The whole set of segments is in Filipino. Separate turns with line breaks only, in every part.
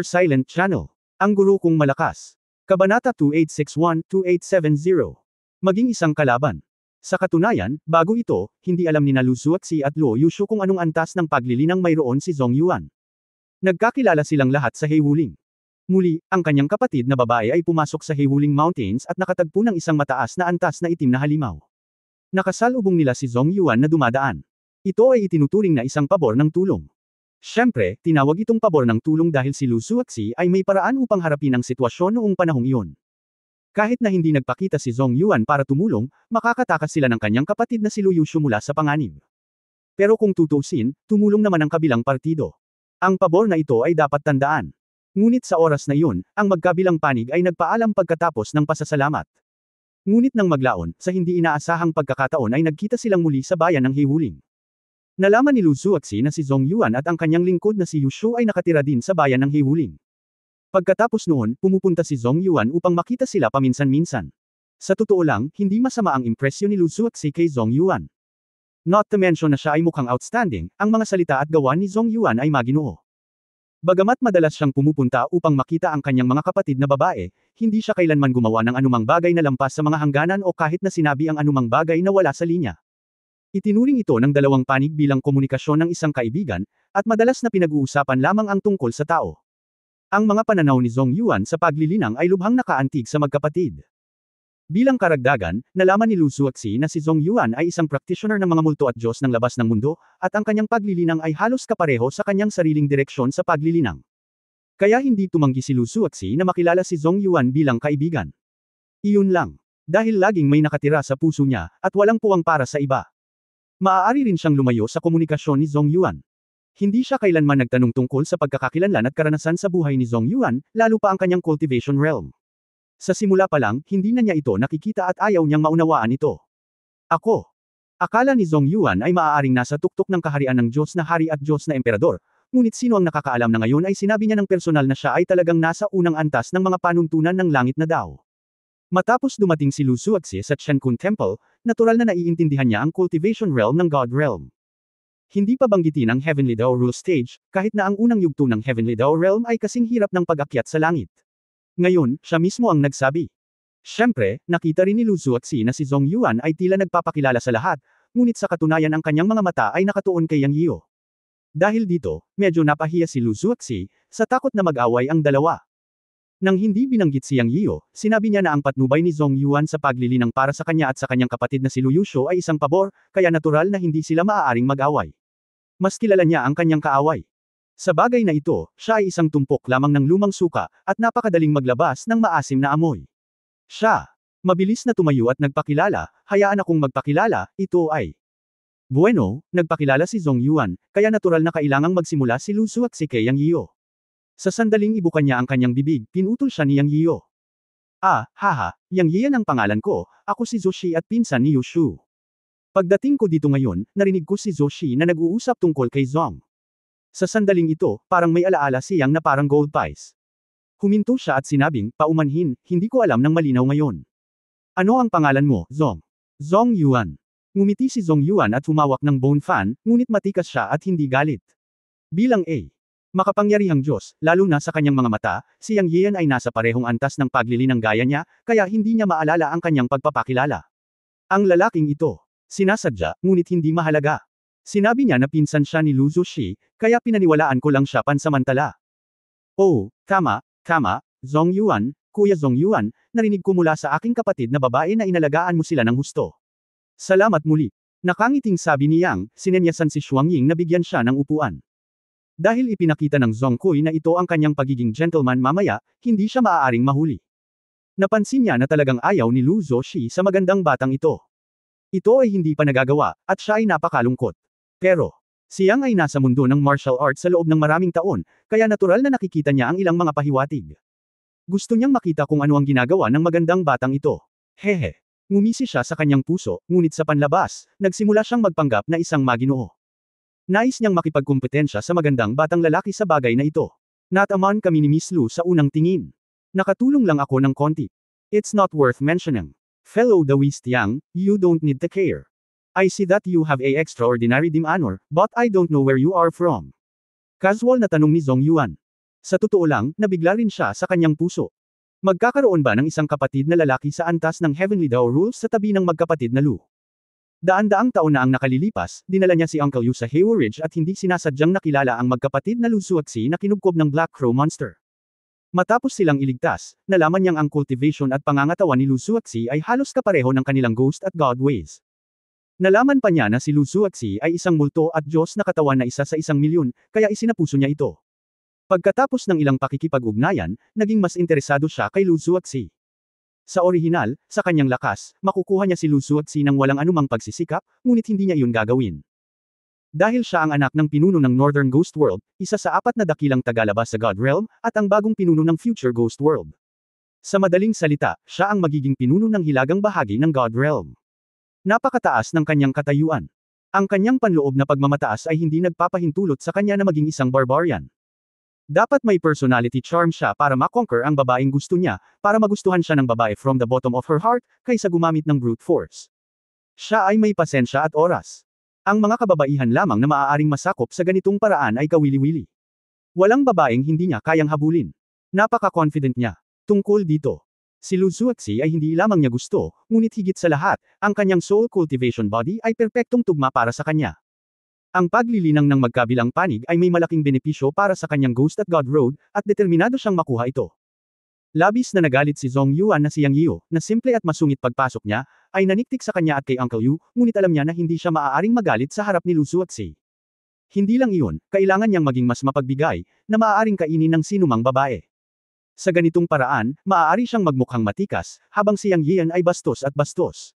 Silent Channel. Ang guro kong malakas. Kabanata 2861-2870. Maging isang kalaban. Sa katunayan, bago ito, hindi alam ni Lu Zuoxi at Luo Yushu kung anong antas ng paglilinang mayroon si Zhong Yuan. Nagkakilala silang lahat sa Heiwuling. Muli, ang kanyang kapatid na babae ay pumasok sa Heiwuling Mountains at nakatagpo ng isang mataas na antas na itim na halimaw. Nakasalubong nila si Zhong Yuan na dumadaan. Ito ay itinuturing na isang pabor ng tulong. Siyempre, tinawag itong pabor ng tulong dahil si Lu Zuoxi ay may paraan upang harapin ang sitwasyon noong panahong iyon. Kahit na hindi nagpakita si Zhong Yuan para tumulong, makakatakas sila ng kanyang kapatid na si Lu Yushu mula sa panganib. Pero kung tutuusin, tumulong naman ang kabilang partido. Ang pabor na ito ay dapat tandaan. Ngunit sa oras na iyon, ang magkabilang panig ay nagpaalam pagkatapos ng pasasalamat. Ngunit nang maglaon, sa hindi inaasahang pagkakataon ay nagkita silang muli sa bayan ng Heiwuling. Nalaman ni Lu Zuoxi na si Zhong Yuan at ang kanyang lingkod na si Yushu ay nakatira din sa bayan ng Heiwuling. Pagkatapos noon, pumupunta si Zhong Yuan upang makita sila paminsan-minsan. Sa totoo lang, hindi masama ang impresyon ni Lu Zuoxi kay Zhong Yuan. Not to mention na siya ay mukhang outstanding, ang mga salita at gawa ni Zhong Yuan ay maginoo. Bagamat madalas siyang pumupunta upang makita ang kanyang mga kapatid na babae, hindi siya kailanman gumawa ng anumang bagay na lampas sa mga hangganan o kahit na sinabi ang anumang bagay na wala sa linya. Itinuring ito ng dalawang panig bilang komunikasyon ng isang kaibigan, at madalas na pinag-uusapan lamang ang tungkol sa tao. Ang mga pananaw ni Zhong Yuan sa paglilinang ay lubhang nakaantig sa magkapatid. Bilang karagdagan, nalaman ni Lu Zuoxi na si Zhong Yuan ay isang practitioner ng mga multo at Diyos ng labas ng mundo, at ang kanyang paglilinang ay halos kapareho sa kanyang sariling direksyon sa paglilinang. Kaya hindi tumanggi si Lu Zuoxi na makilala si Zhong Yuan bilang kaibigan. Iyon lang. Dahil laging may nakatira sa puso niya, at walang puwang para sa iba. Maaari rin siyang lumayo sa komunikasyon ni Zhong Yuan. Hindi siya kailanman nagtanong tungkol sa pagkakakilanlan at karanasan sa buhay ni Zhong Yuan, lalo pa ang kanyang cultivation realm. Sa simula pa lang, hindi na niya ito nakikita at ayaw niyang maunawaan ito. Ako. Akala ni Zhong Yuan ay maaaring nasa tuktok ng kaharian ng Diyos na hari at Diyos na emperador, ngunit sino ang nakakaalam na ngayon ay sinabi niya ng personal na siya ay talagang nasa unang antas ng mga panuntunan ng langit na daw. Matapos dumating si Lu Zuoxi sa Chenkun Temple, natural na naiintindihan niya ang cultivation realm ng God Realm. Hindi pa banggitin ang Heavenly Dao Rule Stage, kahit na ang unang yugto ng Heavenly Dao Realm ay kasing hirap ng pag-akyat sa langit. Ngayon, siya mismo ang nagsabi. Siyempre, nakita rin ni Lu Zuoxi na si Zhong Yuan ay tila nagpapakilala sa lahat, ngunit sa katunayan ang kanyang mga mata ay nakatuon kay Yang Yio. Dahil dito, medyo napahiya si Lu Zuoxi, sa takot na mag-away ang dalawa. Nang hindi binanggit si Yang Yio, sinabi niya na ang patnubay ni Zhong Yuan sa paglilinang para sa kanya at sa kanyang kapatid na si Lu Yushu ay isang pabor, kaya natural na hindi sila maaaring mag-away. Mas kilala niya ang kanyang kaaway. Sa bagay na ito, siya ay isang tumpok lamang ng lumang suka, at napakadaling maglabas ng maasim na amoy. Siya. Mabilis na tumayo at nagpakilala, hayaan akong magpakilala, ito ay. Bueno, nagpakilala si Zhong Yuan, kaya natural na kailangang magsimula si Lu Zuoxi kay Yang Yio. Sa sandaling ibukan niya ang kanyang bibig, pinutol siya ni Yang Yio. Haha, Yang Yian ang pangalan ko, ako si Zoshi at pinsan ni Yushu. Pagdating ko dito ngayon, narinig ko si Zoshi na nag-uusap tungkol kay Zhong. Sa sandaling ito, parang may alaala si Yang na parang gold pies. Huminto siya at sinabing, paumanhin, hindi ko alam ng malinaw ngayon. Ano ang pangalan mo, Zhong? Zhong Yuan. Ngumiti si Zhong Yuan at humawak ng bone fan, ngunit matikas siya at hindi galit. Bilang makapangyarihang Diyos, lalo na sa kanyang mga mata, si Yang Yian ay nasa parehong antas ng paglilinang gaya niya, kaya hindi niya maalala ang kanyang pagpapakilala. Ang lalaking ito, sinasadya, ngunit hindi mahalaga. Sinabi niya na pinsan siya ni Lu Zuoxi, kaya pinaniwalaan ko lang siya pansamantala. Oh, tama, Zhong Yuan, Kuya Zhong Yuan, narinig ko mula sa aking kapatid na babae na inalagaan mo sila ng husto. Salamat muli. Nakangiting sabi ni Yang, sinenyasan si Xuangying na bigyan siya ng upuan. Dahil ipinakita ng Zhong Kui na ito ang kanyang pagiging gentleman mamaya, hindi siya maaaring mahuli. Napansin niya na talagang ayaw ni Lu Zuoxi sa magandang batang ito. Ito ay hindi pa nagagawa, at siya ay napakalungkot. Pero, si Yang ay nasa mundo ng martial arts sa loob ng maraming taon, kaya natural na nakikita niya ang ilang mga pahiwatig. Gusto niyang makita kung ano ang ginagawa ng magandang batang ito. Hehe. Ngumisi siya sa kanyang puso, ngunit sa panlabas, nagsimula siyang magpanggap na isang maginoo. Nais niyang makipagkumpetensya sa magandang batang lalaki sa bagay na ito. Nataman kami ni Miss Lu sa unang tingin. Nakatulong lang ako ng konti. It's not worth mentioning. Fellow Daoist Yang, you don't need to care. I see that you have a extraordinary dim honor, but I don't know where you are from. Casual na tanong ni Zhong Yuan. Sa totoo lang, nabigla rin siya sa kanyang puso. Magkakaroon ba ng isang kapatid na lalaki sa antas ng Heavenly Dao Rules sa tabi ng magkapatid na Lu? Daan-daang taon na ang nakalilipas, dinala niya si Uncle Yu sa Hayward Ridge at hindi sinasadyang nakilala ang magkapatid na Lu Suatsi na kinubkob ng Black Crow Monster. Matapos silang iligtas, nalaman niyang ang cultivation at pangangatawan ni Lu Suatsi ay halos kapareho ng kanilang ghost at god ways. Nalaman pa niya na si Lu Suatsi ay isang multo at Diyos na katawan na isa sa 1,000,000, kaya isinapuso niya ito. Pagkatapos ng ilang pakikipag-ugnayan, naging mas interesado siya kay Lu Suatsi. Sa orihinal, sa kanyang lakas, makukuha niya si Lu Suatsi ng walang anumang pagsisikap, ngunit hindi niya iyon gagawin. Dahil siya ang anak ng pinuno ng Northern Ghost World, isa sa 4 na dakilang tagalabas sa God Realm, at ang bagong pinuno ng Future Ghost World. Sa madaling salita, siya ang magiging pinuno ng hilagang bahagi ng God Realm. Napakataas ng kanyang katayuan. Ang kanyang panloob na pagmamataas ay hindi nagpapahintulot sa kanya na maging isang barbarian. Dapat may personality charm siya para makonquer ang babaeng gusto niya, para magustuhan siya ng babae from the bottom of her heart, kaysa gumamit ng brute force. Siya ay may pasensya at oras. Ang mga kababaihan lamang na maaaring masakop sa ganitong paraan ay kawili-wili. Walang babaeng hindi niya kayang habulin. Napaka-confident niya. Tungkol dito, si Lu Suatsi ay hindi lamang niya gusto, ngunit higit sa lahat, ang kanyang soul cultivation body ay perpektong tugma para sa kanya. Ang paglilinang ng magkabilang panig ay may malaking benepisyo para sa kanyang Ghost at God Road, at determinado siyang makuha ito. Labis na nagalit si Zhong Yuan na si Yang Yiu, na simple at masungit pagpasok niya, ay naniktik sa kanya at kay Uncle Yu, ngunit alam niya na hindi siya maaaring magalit sa harap ni Lu Suatsi. Hindi lang iyon, kailangan niyang maging mas mapagbigay, na maaaring kainin ng sinumang babae. Sa ganitong paraan, maaari siyang magmukhang matikas, habang si Yang Yian ay bastos at bastos.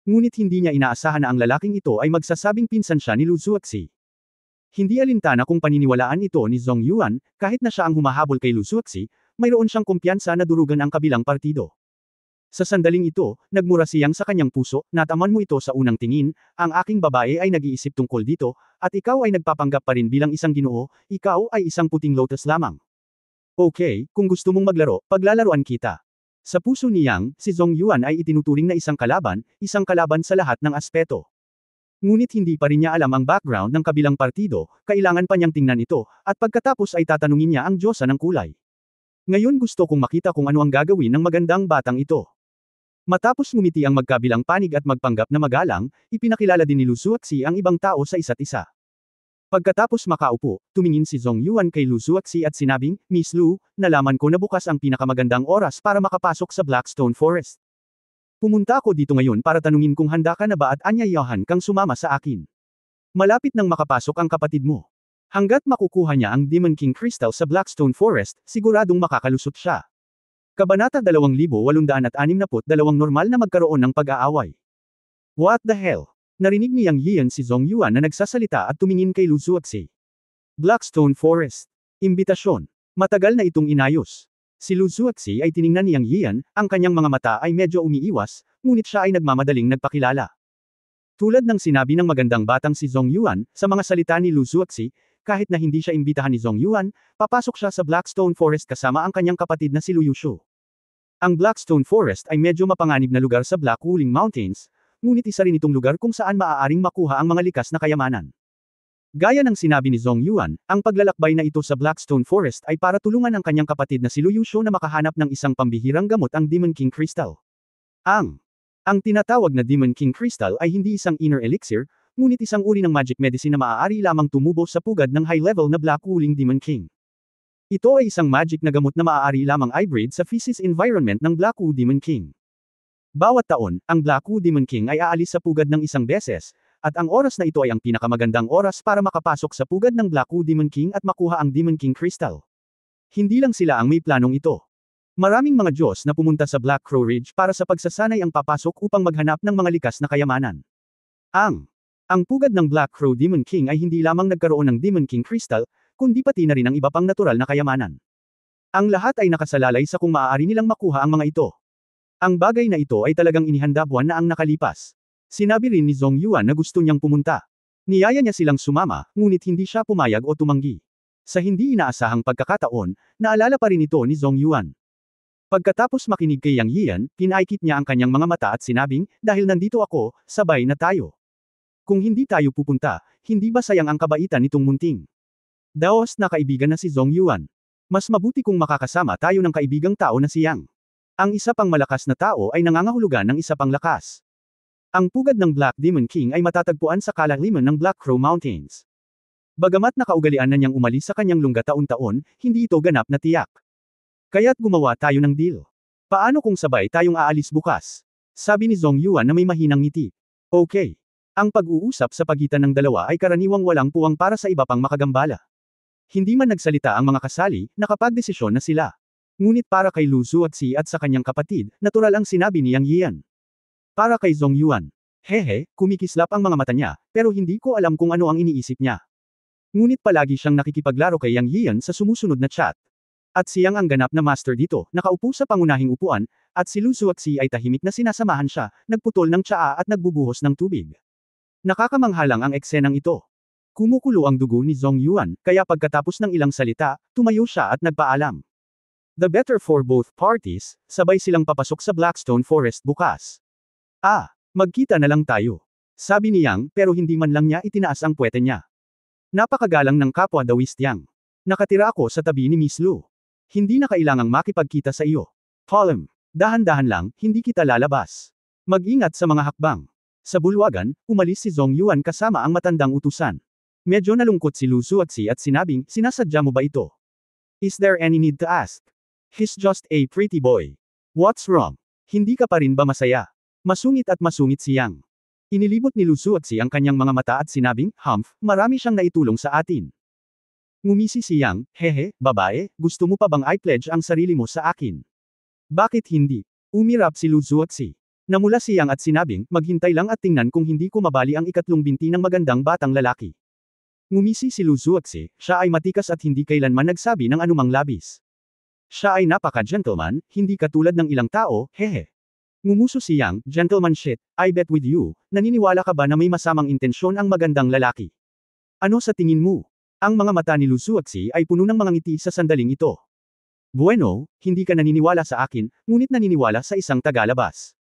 Ngunit hindi niya inaasahan na ang lalaking ito ay magsasabing pinsan siya ni Lu Suatsi. Hindi alintana kung paniniwalaan ito ni Zhong Yuan, kahit na siya ang humahabol kay Lu Suatsi, mayroon siyang kumpiyansa na durugan ang kabilang partido. Sa sandaling ito, nagmura siyang sa kanyang puso, nataman mo ito sa unang tingin, ang aking babae ay nag-iisip tungkol dito, at ikaw ay nagpapanggap pa rin bilang isang ginoo, ikaw ay isang puting lotus lamang. Okay, kung gusto mong maglaro, paglalaruan kita. Sa puso ni Yang, si Zhong Yuan ay itinuturing na isang kalaban sa lahat ng aspeto. Ngunit hindi pa rin niya alam ang background ng kabilang partido, kailangan pa niyang tingnan ito, at pagkatapos ay tatanungin niya ang Diyosa ng kulay. Ngayon gusto kong makita kung ano ang gagawin ng magandang batang ito. Matapos ngumiti ang magkabilang panig at magpanggap na magalang, ipinakilala din ni Lu Suatsi ang ibang tao sa isa't isa. Pagkatapos makaupo, tumingin si Zhong Yuan kay Lu Suatsi at sinabing, Miss Lu, nalaman ko na bukas ang pinakamagandang oras para makapasok sa Blackstone Forest. Pumunta ako dito ngayon para tanungin kung handa ka na ba at anyayahan kang sumama sa akin. Malapit nang makapasok ang kapatid mo. Hanggat makukuha niya ang Demon King Crystal sa Blackstone Forest, siguradong makakalusot siya. Kabanata 2862 normal na magkaroon ng pag-aaway. What the hell? Narinig ni Yang Yian si Zhong Yuan na nagsasalita at tumingin kay Lu Suatsi. Blackstone Forest. Imbitasyon. Matagal na itong inayos. Si Lu Suatsi ay tiningnan ni Yang Yian, ang kanyang mga mata ay medyo umiiwas, ngunit siya ay nagmamadaling nagpakilala. Tulad ng sinabi ng magandang batang si Zhong Yuan, sa mga salita ni Lu Suatsi, kahit na hindi siya imbitahan ni Zhong Yuan, papasok siya sa Blackstone Forest kasama ang kanyang kapatid na si Lu Yushu. Ang Blackstone Forest ay medyo mapanganib na lugar sa Black Wuling Mountains, ngunit isa rin itong lugar kung saan maaaring makuha ang mga likas na kayamanan. Gaya ng sinabi ni Zhong Yuan, ang paglalakbay na ito sa Blackstone Forest ay para tulungan ang kanyang kapatid na si Lu Yushu na makahanap ng isang pambihirang gamot ang Demon King Crystal. Ang tinatawag na Demon King Crystal ay hindi isang inner elixir, ngunit isang uri ng magic medicine na maaari lamang tumubo sa pugad ng high-level na Black Wuling Demon King. Ito ay isang magic na gamot na maaari lamang i-breed sa physis environment ng Black Wu Demon King. Bawat taon, ang Black Wu Demon King ay aalis sa pugad ng isang beses, at ang oras na ito ay ang pinakamagandang oras para makapasok sa pugad ng Black Wu Demon King at makuha ang Demon King Crystal. Hindi lang sila ang may planong ito. Maraming mga Diyos na pumunta sa Black Crow Ridge para sa pagsasanay ang papasok upang maghanap ng mga likas na kayamanan. Ang pugad ng Black Crow Demon King ay hindi lamang nagkaroon ng Demon King Crystal, kundi pati na rin ang iba pang natural na kayamanan. Ang lahat ay nakasalalay sa kung maaari nilang makuha ang mga ito. Ang bagay na ito ay talagang inihanda buwan na ang nakalipas. Sinabi rin ni Zhong Yuan na gusto niyang pumunta. Niyaya niya silang sumama, ngunit hindi siya pumayag o tumanggi. Sa hindi inaasahang pagkakataon, naalala pa rin ito ni Zhong Yuan. Pagkatapos makinig kay Yang Yian, pinaikit niya ang kanyang mga mata at sinabing, dahil nandito ako, sabay na tayo. Kung hindi tayo pupunta, hindi ba sayang ang kabaitan nitong munting? Daos na kaibigan na si Zhong Yuan. Mas mabuti kung makakasama tayo ng kaibigang tao na si Yang. Ang isa pang malakas na tao ay nangangahulugan ng isa pang lakas. Ang pugad ng Black Demon King ay matatagpuan sa kalaliman ng Black Crow Mountains. Bagamat nakaugalian na niyang umalis sa kanyang lungga taon-taon, hindi ito ganap na tiyak. Kaya't gumawa tayo ng deal. Paano kung sabay tayong aalis bukas? Sabi ni Zhong Yuan na may mahinang ngiti. Okay. Ang pag-uusap sa pagitan ng dalawa ay karaniwang walang puwang para sa iba pang makagambala. Hindi man nagsalita ang mga kasali, nakapagdesisyon na sila. Ngunit para kay Lu Zuozi at sa kanyang kapatid, natural ang sinabi ni Yang Yian. Para kay Zhong Yuan. Hehe, kumikislap ang mga mata niya, pero hindi ko alam kung ano ang iniisip niya. Ngunit palagi siyang nakikipaglaro kay Yang Yian sa sumusunod na chat. At siyang ang ganap na master dito, nakaupo sa pangunahing upuan, at si Lu Zuozi ay tahimik na sinasamahan siya, nagputol ng tsaa at nagbubuhos ng tubig. Nakakamanghalang ang eksenang ito. Kumukulo ang dugo ni Zhong Yuan, kaya pagkatapos ng ilang salita, tumayo siya at nagpaalam. The better for both parties, sabay silang papasok sa Blackstone Forest bukas. Magkita na lang tayo. Sabi ni Yang, pero hindi man lang niya itinaas ang puwete niya. Napakagalang ng kapwa Daoist Yang. Nakatira ako sa tabi ni Miss Lu. Hindi na kailangang makipagkita sa iyo. Column. Dahan-dahan lang, hindi kita lalabas. Mag-ingat sa mga hakbang. Sa bulwagan, umalis si Zhong Yuan kasama ang matandang utusan. Medyo nalungkot si Lu Zuozi at sinabing, sinasadya mo ba ito? Is there any need to ask? He's just a pretty boy. What's wrong? Hindi ka pa rin ba masaya? Masungit at masungit si Yang. Inilibot ni Lu Zuozi ang kanyang mga mata at sinabing, Humph, marami siyang naitulong sa atin. Ngumisi si Yang, hehe, babae, gusto mo pa bang i-pledge ang sarili mo sa akin? Bakit hindi? Umirap si Lu Zuozi. Namula si Yang at sinabing, maghintay lang at tingnan kung hindi ko mabali ang ikatlong binti ng magandang batang lalaki. Ngumisi si Lu Zuozi, siya ay matikas at hindi kailanman nagsabi ng anumang labis. Siya ay napaka-gentleman, hindi katulad ng ilang tao, hehe. Ngumuso si Yang, gentleman shit, I bet with you, naniniwala ka ba na may masamang intensyon ang magandang lalaki? Ano sa tingin mo? Ang mga mata ni Lu Zuozi ay puno ng mga ngiti sa sandaling ito. Bueno, hindi ka naniniwala sa akin, ngunit naniniwala sa isang tagalabas.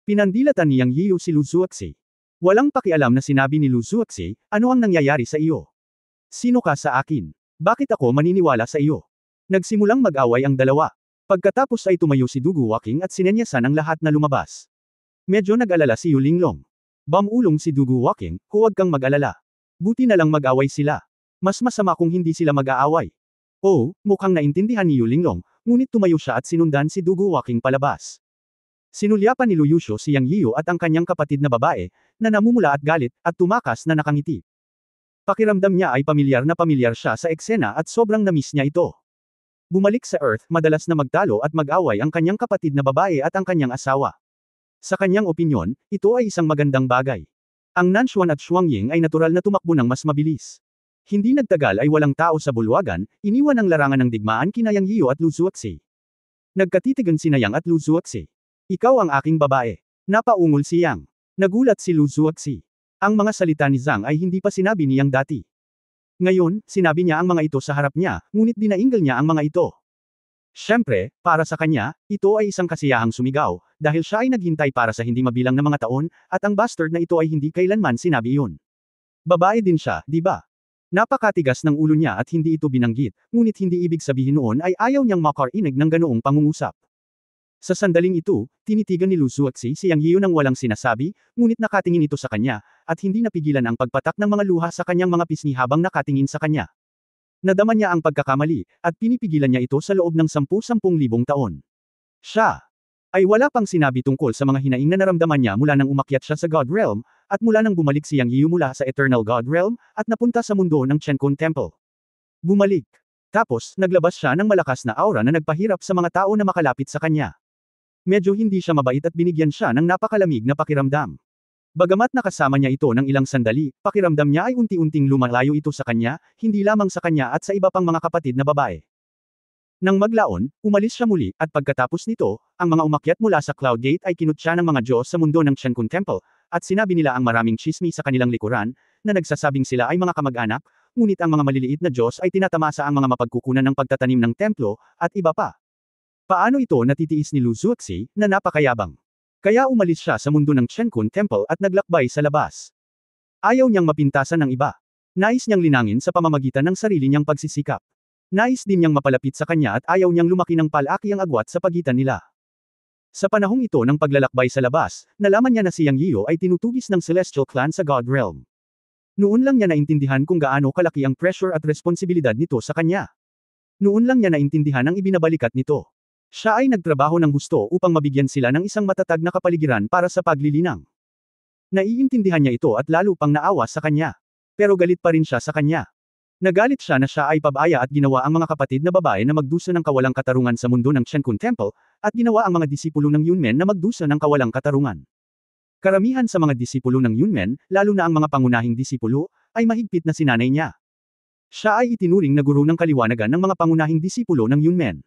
Pinandilatan ni Yang Yiu si Lu Zuozi. Walang pakialam na sinabi ni Lu Zuozi, ano ang nangyayari sa iyo? Sino ka sa akin? Bakit ako maniniwala sa iyo? Nagsimulang mag-away ang dalawa. Pagkatapos ay tumayo si Dugu Waking at sinenyasan ang lahat na lumabas. Medyo nag-alala si Yu Linglong. Bamulong si Dugu Waking, huwag kang mag-alala. Buti na lang mag-away sila. Mas masama kung hindi sila mag-aaway. Oh, mukhang naintindihan ni Yu Linglong, ngunit tumayo siya at sinundan si Dugu Waking palabas. Sinulyapan ni Lu Yusho si Yang Yiu at ang kanyang kapatid na babae, na namumula at galit, at tumakas na nakangiti. Pakiramdam niya ay pamilyar siya sa eksena at sobrang namiss niya ito. Bumalik sa Earth, madalas na magtalo at mag-away ang kanyang kapatid na babae at ang kanyang asawa. Sa kanyang opinyon, ito ay isang magandang bagay. Ang Nanshuan at Shuangying ay natural na tumakbo ng mas mabilis. Hindi nagtagal ay walang tao sa bulwagan, iniwan ang larangan ng digmaan kina Yang Yiu at Lu Zuozi. Nagkatitigan sina Yang at Lu Zuozi. Ikaw ang aking babae. Napaungol si Yang. Nagulat si Lu Zuozi. Ang mga salita ni Zhang ay hindi pa sinabi ni Yang dati. Ngayon, sinabi niya ang mga ito sa harap niya, ngunit dinainggal niya ang mga ito. Siyempre, para sa kanya, ito ay isang kasiyahang sumigaw, dahil siya ay naghintay para sa hindi mabilang na mga taon, at ang bastard na ito ay hindi kailanman sinabi iyon. Babae din siya, di ba? Napakatigas ng ulo niya at hindi ito binanggit, ngunit hindi ibig sabihin noon ay ayaw niyang makarinig ng ganoong pangungusap. Sa sandaling ito, tinitigan ni Lu Zuozi si Yang Yiu nang walang sinasabi, ngunit nakatingin ito sa kanya, at hindi napigilan ang pagpatak ng mga luha sa kanyang mga pisngi habang nakatingin sa kanya. Nadama niya ang pagkakamali, at pinipigilan niya ito sa loob ng 10,000 taon. Siya ay wala pang sinabi tungkol sa mga hinaing na naramdaman niya mula nang umakyat siya sa God Realm, at mula nang bumalik si Yang Yiu mula sa Eternal God Realm, at napunta sa mundo ng Chenkun Temple. Bumalik. Tapos, naglabas siya ng malakas na aura na nagpahirap sa mga tao na makalapit sa kanya. Medyo hindi siya mabait at binigyan siya ng napakalamig na pakiramdam. Bagamat nakasama niya ito ng ilang sandali, pakiramdam niya ay unti-unting lumalayo ito sa kanya, hindi lamang sa kanya at sa iba pang mga kapatid na babae. Nang maglaon, umalis siya muli, at pagkatapos nito, ang mga umakyat mula sa Cloud Gate ay kinutya ng mga Diyos sa mundo ng Chenkun Temple, at sinabi nila ang maraming chismi sa kanilang likuran, na nagsasabing sila ay mga kamag-anak, ngunit ang mga maliliit na Diyos ay tinatamasa ang mga mapagkukunan ng pagtatanim ng templo, at iba pa. Paano ito natitiis ni Lu Zuozi, na napakayabang? Kaya umalis siya sa mundo ng Chenkun Temple at naglakbay sa labas. Ayaw niyang mapintasan ng iba. Nais niyang linangin sa pamamagitan ng sarili niyang pagsisikap. Nais din niyang mapalapit sa kanya at ayaw niyang lumaki ng palaki ang agwat sa pagitan nila. Sa panahong ito ng paglalakbay sa labas, nalaman niya na si Yang Yio ay tinutugis ng Celestial Clan sa God Realm. Noon lang niya naintindihan kung gaano kalaki ang pressure at responsibilidad nito sa kanya. Noon lang niya naintindihan ang ibinabalikat nito. Siya ay nagtrabaho ng gusto upang mabigyan sila ng isang matatag na kapaligiran para sa paglilinang. Naiintindihan niya ito at lalo pang naawa sa kanya. Pero galit pa rin siya sa kanya. Nagalit siya na siya ay pabaya at ginawa ang mga kapatid na babae na magdusa ng kawalang katarungan sa mundo ng Chenkun Temple, at ginawa ang mga disipulo ng Yunmen na magdusa ng kawalang katarungan. Karamihan sa mga disipulo ng Yunmen, lalo na ang mga pangunahing disipulo, ay mahigpit na sinanay niya. Siya ay itinuring na guro ng kaliwanagan ng mga pangunahing disipulo ng Yunmen.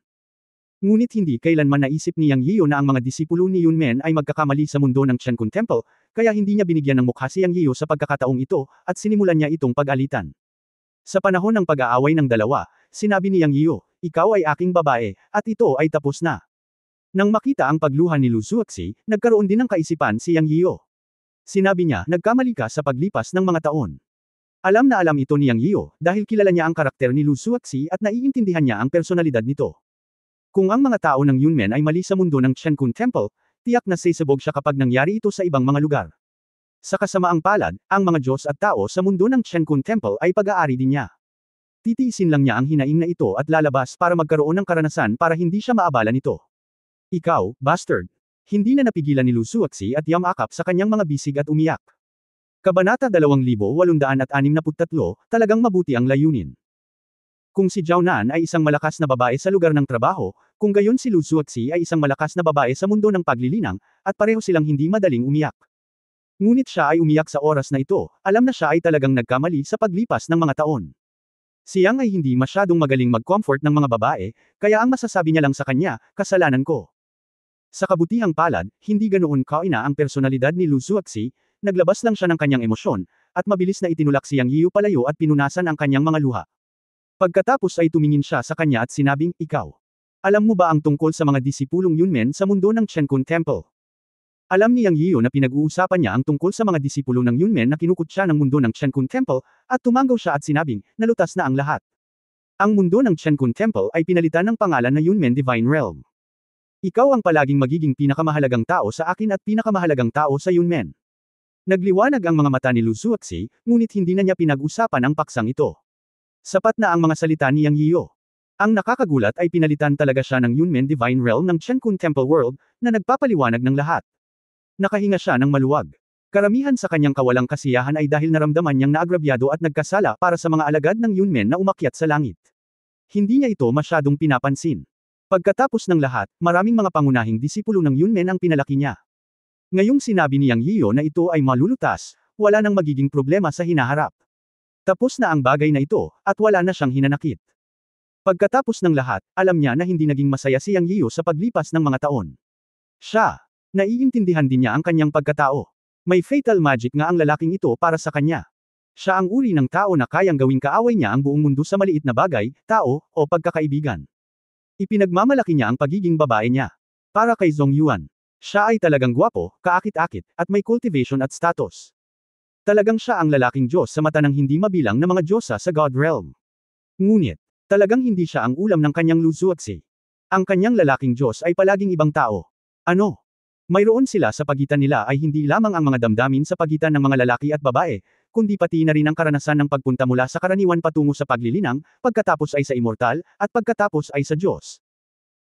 Ngunit hindi kailanman naisip ni Yang Yio na ang mga disipulo ni Yunmen ay magkakamali sa mundo ng Chenkun Temple, kaya hindi niya binigyan ng mukha si Yang Yio sa pagkakataong ito, at sinimulan niya itong pag-alitan. Sa panahon ng pag-aaway ng dalawa, sinabi ni Yang Yio, ikaw ay aking babae, at ito ay tapos na. Nang makita ang pagluha ni Lu Zuoxi, nagkaroon din ng kaisipan si Yang Yio. Sinabi niya, nagkamali ka sa paglipas ng mga taon. Alam na alam ito ni Yang Yio, dahil kilala niya ang karakter ni Lu Zuoxi at naiintindihan niya ang personalidad nito. Kung ang mga tao ng Yunmen ay mali sa mundo ng Chenkun Temple, tiyak na sisabog siya kapag nangyari ito sa ibang mga lugar. Sa kasamaang palad, ang mga Diyos at tao sa mundo ng Chenkun Temple ay pag-aari din niya. Titiisin lang niya ang hinaing na ito at lalabas para magkaroon ng karanasan para hindi siya maabala nito. Ikaw, bastard! Hindi na napigilan ni Lu Zuoxi at yamakap sa kanyang mga bisig at umiyak. Kabanata 2863, talagang mabuti ang layunin. Kung si Zhao Nan ay isang malakas na babae sa lugar ng trabaho, kung gayon si Lu Zuoxi ay isang malakas na babae sa mundo ng paglilinang, at pareho silang hindi madaling umiyak. Ngunit siya ay umiyak sa oras na ito, alam na siya ay talagang nagkamali sa paglipas ng mga taon. Si Yang ay hindi masyadong magaling mag-comfort ng mga babae, kaya ang masasabi niya lang sa kanya, kasalanan ko. Sa kabutihang palad, hindi ganoon kaina ang personalidad ni Lu Zuoxi, naglabas lang siya ng kanyang emosyon, at mabilis na itinulak si Yang Yio palayo at pinunasan ang kanyang mga luha. Pagkatapos ay tumingin siya sa kanya at sinabing, ikaw. Alam mo ba ang tungkol sa mga disipulong Yunmen sa mundo ng Chenkun Temple? Alam ni Yang Yio na pinag-uusapan niya ang tungkol sa mga disipulo ng Yunmen na kinukutya ng mundo ng Chenkun Temple, at tumanggaw siya at sinabing, nalutas na ang lahat. Ang mundo ng Chenkun Temple ay pinalitan ng pangalan na Yunmen Divine Realm. Ikaw ang palaging magiging pinakamahalagang tao sa akin at pinakamahalagang tao sa Yunmen. Nagliwanag ang mga mata ni Lu Zuoxi, ngunit hindi na niya pinag-usapan ang paksang ito. Sapat na ang mga salita ni Yang Yio. Ang nakakagulat ay pinalitan talaga siya ng Yunmen Divine Realm ng Chenkun Temple World, na nagpapaliwanag ng lahat. Nakahinga siya ng maluwag. Karamihan sa kanyang kawalang kasiyahan ay dahil naramdaman niyang naagrabyado at nagkasala para sa mga alagad ng Yunmen na umakyat sa langit. Hindi niya ito masyadong pinapansin. Pagkatapos ng lahat, maraming mga pangunahing disipulo ng Yunmen ang pinalaki niya. Ngayong sinabi ni Yang Yio na ito ay malulutas, wala nang magiging problema sa hinaharap. Tapos na ang bagay na ito, at wala na siyang hinanakit. Pagkatapos ng lahat, alam niya na hindi naging masaya si Yang Yio sa paglipas ng mga taon. Naiintindihan din niya ang kanyang pagkatao. May fatal magic nga ang lalaking ito para sa kanya. Siya ang uri ng tao na kayang gawing kaaway niya ang buong mundo sa maliit na bagay, tao, o pagkakaibigan. Ipinagmamalaki niya ang pagiging babae niya. Para kay Zhong Yuan, siya ay talagang gwapo, kaakit-akit, at may cultivation at status. Talagang siya ang lalaking Diyos sa mata ng hindi mabilang na mga Diyosa sa God Realm. Ngunit, talagang hindi siya ang ulam ng kanyang Lu Zuoxi. Ang kanyang lalaking Diyos ay palaging ibang tao. Ano? Mayroon sila sa pagitan nila ay hindi lamang ang mga damdamin sa pagitan ng mga lalaki at babae, kundi pati na rin ang karanasan ng pagpunta mula sa karaniwan patungo sa paglilinang, pagkatapos ay sa immortal, at pagkatapos ay sa Diyos.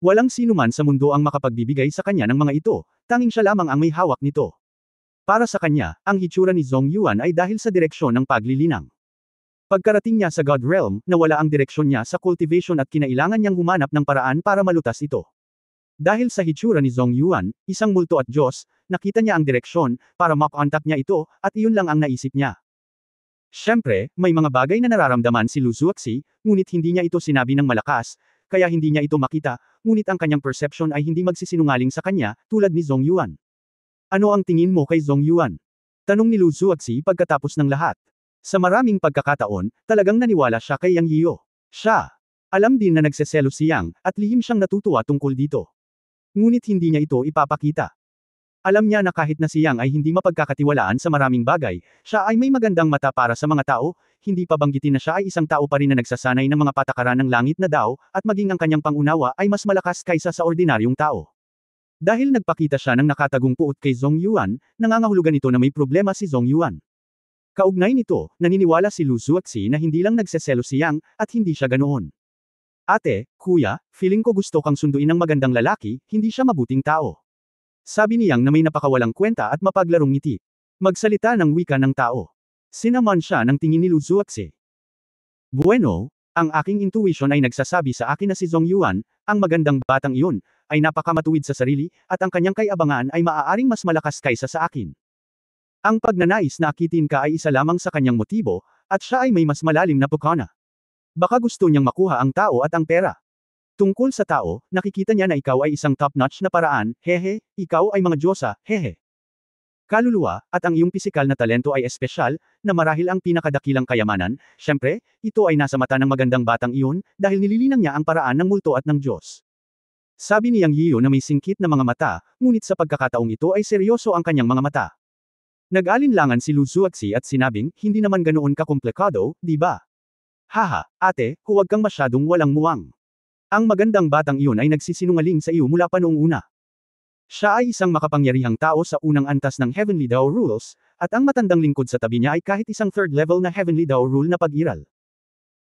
Walang sinuman sa mundo ang makapagbibigay sa kanya ng mga ito, tanging siya lamang ang may hawak nito. Para sa kanya, ang hitsura ni Zhong Yuan ay dahil sa direksyon ng paglilinang. Pagkarating niya sa God Realm, nawala ang direksyon niya sa cultivation at kinailangan niyang humanap ng paraan para malutas ito. Dahil sa hitsura ni Zhong Yuan, isang multo at Diyos, nakita niya ang direksyon, para makontak niya ito, at iyon lang ang naisip niya. Siyempre, may mga bagay na nararamdaman si Lu Zuoxi, ngunit hindi niya ito sinabi ng malakas, kaya hindi niya ito makita, ngunit ang kanyang perception ay hindi magsisinungaling sa kanya, tulad ni Zhong Yuan. Ano ang tingin mo kay Zhong Yuan? Tanong ni Lu Zuoxi pagkatapos ng lahat. Sa maraming pagkakataon, talagang naniwala siya kay Yang Yio. Alam din na nagseselo si Yang, at lihim siyang natutuwa tungkol dito. Ngunit hindi niya ito ipapakita. Alam niya na kahit na si Yang ay hindi mapagkakatiwalaan sa maraming bagay, siya ay may magandang mata para sa mga tao, hindi pa banggitin na siya ay isang tao pa rin na nagsasanay ng mga patakaran ng langit na Dao, at maging ang kanyang pangunawa ay mas malakas kaysa sa ordinaryong tao. Dahil nagpakita siya ng nakatagong puot kay Zhong Yuan, nangangahulugan ito na may problema si Zhong Yuan. Kaugnay nito, naniniwala si Lu Zuoxi na hindi lang nagseselo si Yang, at hindi siya ganoon. Ate, kuya, feeling ko gusto kang sunduin ng magandang lalaki, hindi siya mabuting tao. Sabi ni Yang na may napakawalang kwenta at mapaglarong ngiti. Magsalita ng wika ng tao. Sinaman siya ng tingin ni Lu Zuoxi. Bueno, ang aking intuition ay nagsasabi sa akin na si Zhong Yuan, ang magandang batang iyon, ay napakamatuwid sa sarili, at ang kanyang kayabangan ay maaaring mas malakas kaysa sa akin. Ang pagnanais na akitin ka ay isa lamang sa kanyang motibo, at siya ay may mas malalim na pukana. Baka gusto niyang makuha ang tao at ang pera. Tungkol sa tao, nakikita niya na ikaw ay isang top-notch na paraan, hehe, ikaw ay mga diyosa, hehe. Kaluluwa, at ang iyong pisikal na talento ay espesyal, na marahil ang pinakadakilang kayamanan, syempre, ito ay nasa mata ng magandang batang iyon, dahil nililinang niya ang paraan ng multo at ng Diyos. Sabi ni Yang Yiyo na may singkit na mga mata, ngunit sa pagkakataong ito ay seryoso ang kanyang mga mata. Nag-alinlangan si Lu Zuoxi at sinabing, hindi naman ganoon kakomplikado, di ba? Haha, ate, huwag kang masyadong walang muwang. Ang magandang batang iyon ay nagsisinungaling sa iyo mula pa noong una. Siya ay isang makapangyarihang tao sa unang antas ng Heavenly Dao Rules, at ang matandang lingkod sa tabi niya ay kahit isang third level na Heavenly Dao Rule na pag-iral.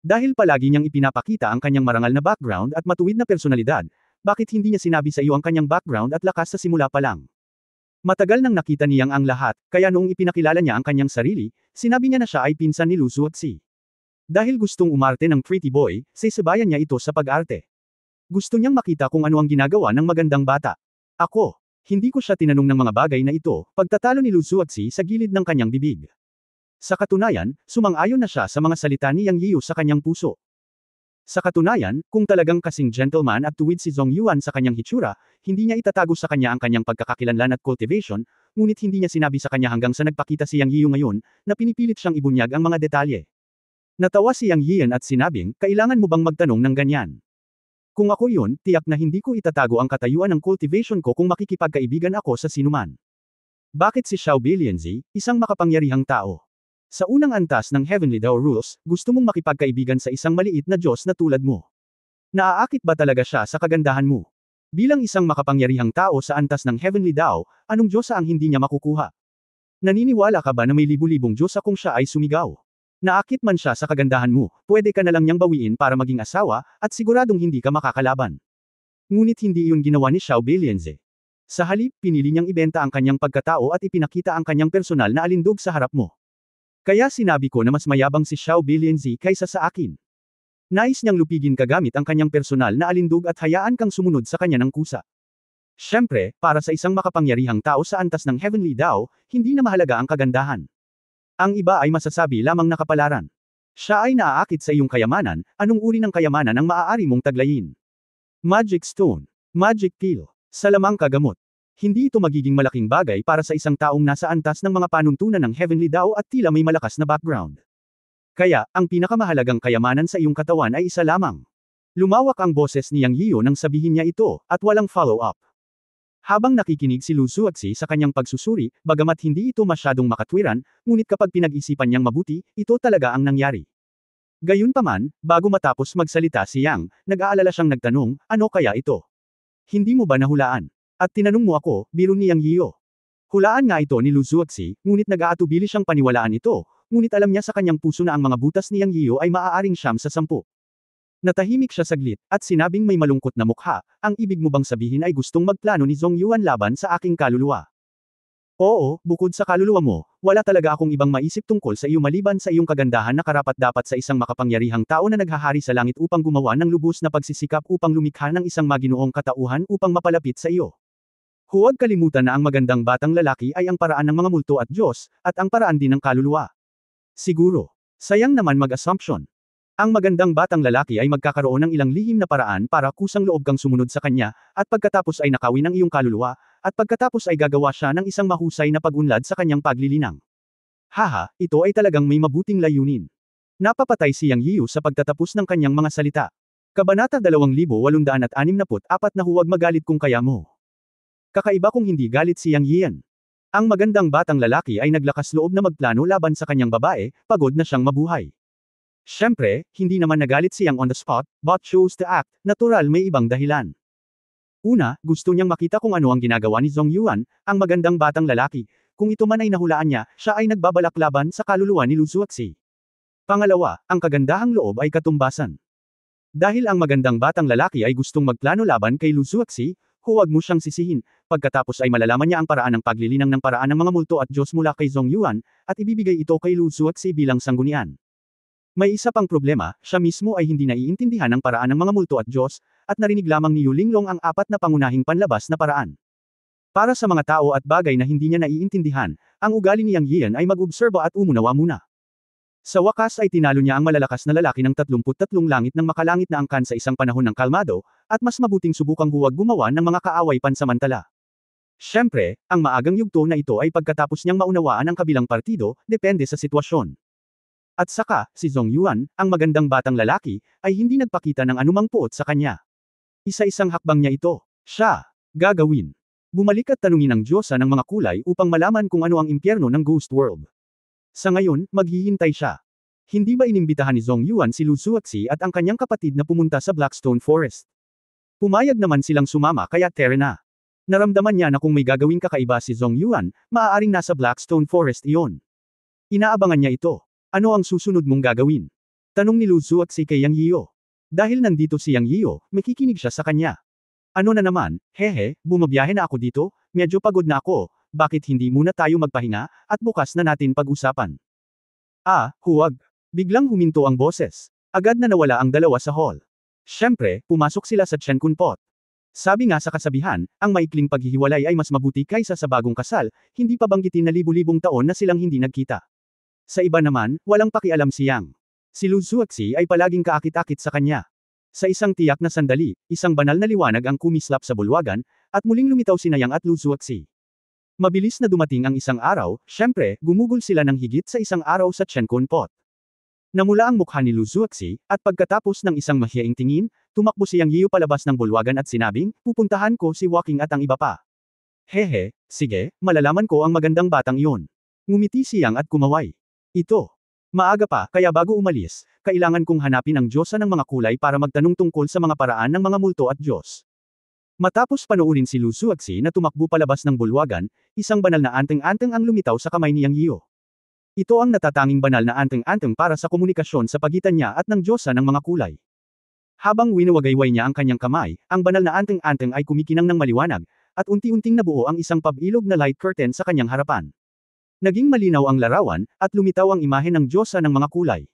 Dahil palagi niyang ipinapakita ang kanyang marangal na background at matuwid na personalidad, bakit hindi niya sinabi sa iyo ang kanyang background at lakas sa simula pa lang? Matagal nang nakita niyang ang lahat, kaya noong ipinakilala niya ang kanyang sarili, sinabi niya na siya ay pinsan ni Lu Zuoxi. Dahil gustong umarte ng pretty boy, sisibayan niya ito sa pag-arte. Gusto niyang makita kung ano ang ginagawa ng magandang bata. Ako, hindi ko siya tinanong ng mga bagay na ito, pagtatalo ni Lu Zuoxi sa gilid ng kanyang bibig. Sa katunayan, sumang-ayon na siya sa mga salita ni Yang Yiyo sa kanyang puso. Sa katunayan, kung talagang kasing gentleman at tuwid si Zhong Yuan sa kanyang hitsura, hindi niya itatago sa kanya ang kanyang pagkakakilanlan at cultivation, ngunit hindi niya sinabi sa kanya hanggang sa nagpakita si Yang Yiyo ngayon, na pinipilit siyang ibunyag ang mga detalye. Natawa si Yang Yiyan at sinabing, kailangan mo bang magtanong ng ganyan? Kung ako yun, tiyak na hindi ko itatago ang katayuan ng cultivation ko kung makikipagkaibigan ako sa sinuman. Bakit si Xiao Bilianzi, isang makapangyarihang tao? Sa unang antas ng Heavenly Dao Rules, gusto mong makipagkaibigan sa isang maliit na Diyos na tulad mo. Naaakit ba talaga siya sa kagandahan mo? Bilang isang makapangyarihang tao sa antas ng Heavenly Dao, anong Diyosa ang hindi niya makukuha? Naniniwala ka ba na may libu-libong Diyosa kung siya ay sumigaw? Naakit man siya sa kagandahan mo, pwede ka na lang niyang bawiin para maging asawa, at siguradong hindi ka makakalaban. Ngunit hindi iyon ginawa ni Xiao Bilianzi. Sa halip, pinili niyang ibenta ang kanyang pagkatao at ipinakita ang kanyang personal na alindog sa harap mo. Kaya sinabi ko na mas mayabang si Xiao Bilianzi kaysa sa akin. Nais niyang lupigin ka gamit ang kanyang personal na alindog at hayaan kang sumunod sa kanya ng kusa. Siyempre, para sa isang makapangyarihang tao sa antas ng Heavenly Dao, hindi na mahalaga ang kagandahan. Ang iba ay masasabi lamang na kapalaran. Siya ay naaakit sa iyong kayamanan, anong uri ng kayamanan ang maaari mong taglayin? Magic Stone. Magic Pill. Salamang kagamot. Hindi ito magiging malaking bagay para sa isang taong nasa antas ng mga panuntunan ng Heavenly Dao at tila may malakas na background. Kaya, ang pinakamahalagang kayamanan sa iyong katawan ay isa lamang. Lumawak ang boses ni Yang Yiyo nang sabihin niya ito, at walang follow-up. Habang nakikinig si Lu Zuoxi sa kanyang pagsusuri, bagamat hindi ito masyadong makatwiran, ngunit kapag pinag-isipan niyang mabuti, ito talaga ang nangyari. Gayunpaman, bago matapos magsalita si Yang, nag-aalala siyang nagtanong, ano kaya ito? Hindi mo ba nahulaan? At tinanong mo ako, biro ni Yang Yiyo. Hulaan nga ito ni Lu Zuoxi, ngunit nag-aatubili siyang paniwalaan ito, ngunit alam niya sa kanyang puso na ang mga butas ni Yang Yiyo ay maaaring 9 sa 10. Natahimik siya saglit, at sinabing may malungkot na mukha, ang ibig mo bang sabihin ay gustong magplano ni Zhong Yuan laban sa aking kaluluwa? Oo, bukod sa kaluluwa mo, wala talaga akong ibang maisip tungkol sa iyo maliban sa iyong kagandahan na karapat-dapat sa isang makapangyarihang tao na naghahari sa langit upang gumawa ng lubos na pagsisikap upang lumikha ng isang maginoong katauhan upang mapalapit sa iyo. Huwag kalimutan na ang magandang batang lalaki ay ang paraan ng mga multo at Diyos, at ang paraan din ng kaluluwa. Siguro. Sayang naman mag-assumption. Ang magandang batang lalaki ay magkakaroon ng ilang lihim na paraan para kusang loob kang sumunod sa kanya, at pagkatapos ay nakawin ang iyong kaluluwa, at pagkatapos ay gagawa siya ng isang mahusay na pag-unlad sa kanyang paglilinang. Haha, ito ay talagang may mabuting layunin. Napapatay si Yang Yiyo sa pagtatapos ng kanyang mga salita. Kabanata 2864 na huwag magalit kung kaya mo. Kakaiba kung hindi galit si Yang Yiyan. Ang magandang batang lalaki ay naglakas loob na magplano laban sa kanyang babae, pagod na siyang mabuhay. Siyempre, hindi naman nagalit siyang on the spot, but chose to act, natural may ibang dahilan. Una, gusto niyang makita kung ano ang ginagawa ni Zhong Yuan, ang magandang batang lalaki. Kung ito man ay nahulaan niya, siya ay nagbabalak laban sa kaluluwa ni Lu Zuoxi. Pangalawa, ang kagandahang loob ay katumbasan. Dahil ang magandang batang lalaki ay gustong magplano laban kay Lu Zuoxi, huwag mo siyang sisihin, pagkatapos ay malalaman niya ang paraan ng paglilinang ng paraan ng mga multo at Diyos mula kay Zhong Yuan, at ibibigay ito kay Lu Zuoxi bilang sanggunian. May isa pang problema, siya mismo ay hindi naiintindihan ang paraan ng mga multo at Diyos, at narinig lamang ni Yu Linglong ang apat na pangunahing panlabas na paraan. Para sa mga tao at bagay na hindi niya naiintindihan, ang ugali ni Yang Yian ay mag-obserba at umunawa muna. Sa wakas ay tinalo niya ang malalakas na lalaki ng 33 langit ng makalangit na angkan sa isang panahon ng kalmado, at mas mabuting subukang huwag gumawa ng mga kaaway pansamantala. Siyempre, ang maagang yugto na ito ay pagkatapos niyang maunawaan ang kabilang partido, depende sa sitwasyon. At saka, si Zhong Yuan, ang magandang batang lalaki, ay hindi nagpakita ng anumang puot sa kanya. Isa-isang hakbang niya ito. Siya, gagawin. Bumalik at tanungin ang Diyosa ng mga kulay upang malaman kung ano ang impyerno ng Ghost World. Sa ngayon, maghihintay siya. Hindi ba inimbitahan ni Zhong Yuan si Lu Zuoxi at ang kanyang kapatid na pumunta sa Blackstone Forest? Pumayag naman silang sumama kaya tere na. Naramdaman niya na kung may gagawing kakaiba si Zhong Yuan, maaaring nasa Blackstone Forest iyon. Inaabangan niya ito. Ano ang susunod mong gagawin? Tanong ni Lu Zuoxi kay Yang Yiyo. Dahil nandito si Yang Yiyo, makikinig siya sa kanya. Ano na naman, hehe, bumabiyahe na ako dito, medyo pagod na ako, bakit hindi muna tayo magpahinga, at bukas na natin pag-usapan? Huwag. Biglang huminto ang boses. Agad na nawala ang dalawa sa hall. Siyempre, pumasok sila sa Chen Kun Pot. Sabi nga sa kasabihan, ang maikling paghihiwalay ay mas mabuti kaysa sa bagong kasal, hindi pa banggitin na libu-libong taon na silang hindi nagkita. Sa iba naman, walang pakialam si Yang. Si Lu Zuoxi ay palaging kaakit-akit sa kanya. Sa isang tiyak na sandali, isang banal na liwanag ang kumislap sa bulwagan, at muling lumitaw si Yang at Lu Zuoxi. Mabilis na dumating ang isang araw, syempre, gumugol sila ng higit sa isang araw sa Chen Kun Pot. Namula ang mukha ni Lu Zuoxi, at pagkatapos ng isang mahiyaing tingin, tumakbo si Yang Yiu palabas ng bulwagan at sinabing, pupuntahan ko si Walking at ang iba pa. Hehe, sige, malalaman ko ang magandang batang iyon. Ngumiti si Yang at kumaway. Ito. Maaga pa, kaya bago umalis, kailangan kong hanapin ang Diyosa ng mga kulay para magtanong tungkol sa mga paraan ng mga multo at Diyos. Matapos panoorin si Lu Zuoxi na tumakbo palabas ng bulwagan, isang banal na anteng-anteng ang lumitaw sa kamay ni Yang Yiu. Ito ang natatanging banal na anteng-anteng para sa komunikasyon sa pagitan niya at ng Diyosa ng mga kulay. Habang winawagayway niya ang kanyang kamay, ang banal na anteng-anteng ay kumikinang ng maliwanag, at unti-unting nabuo ang isang pabilog na light curtain sa kanyang harapan. Naging malinaw ang larawan, at lumitaw ang imahe ng Diyosa ng mga kulay.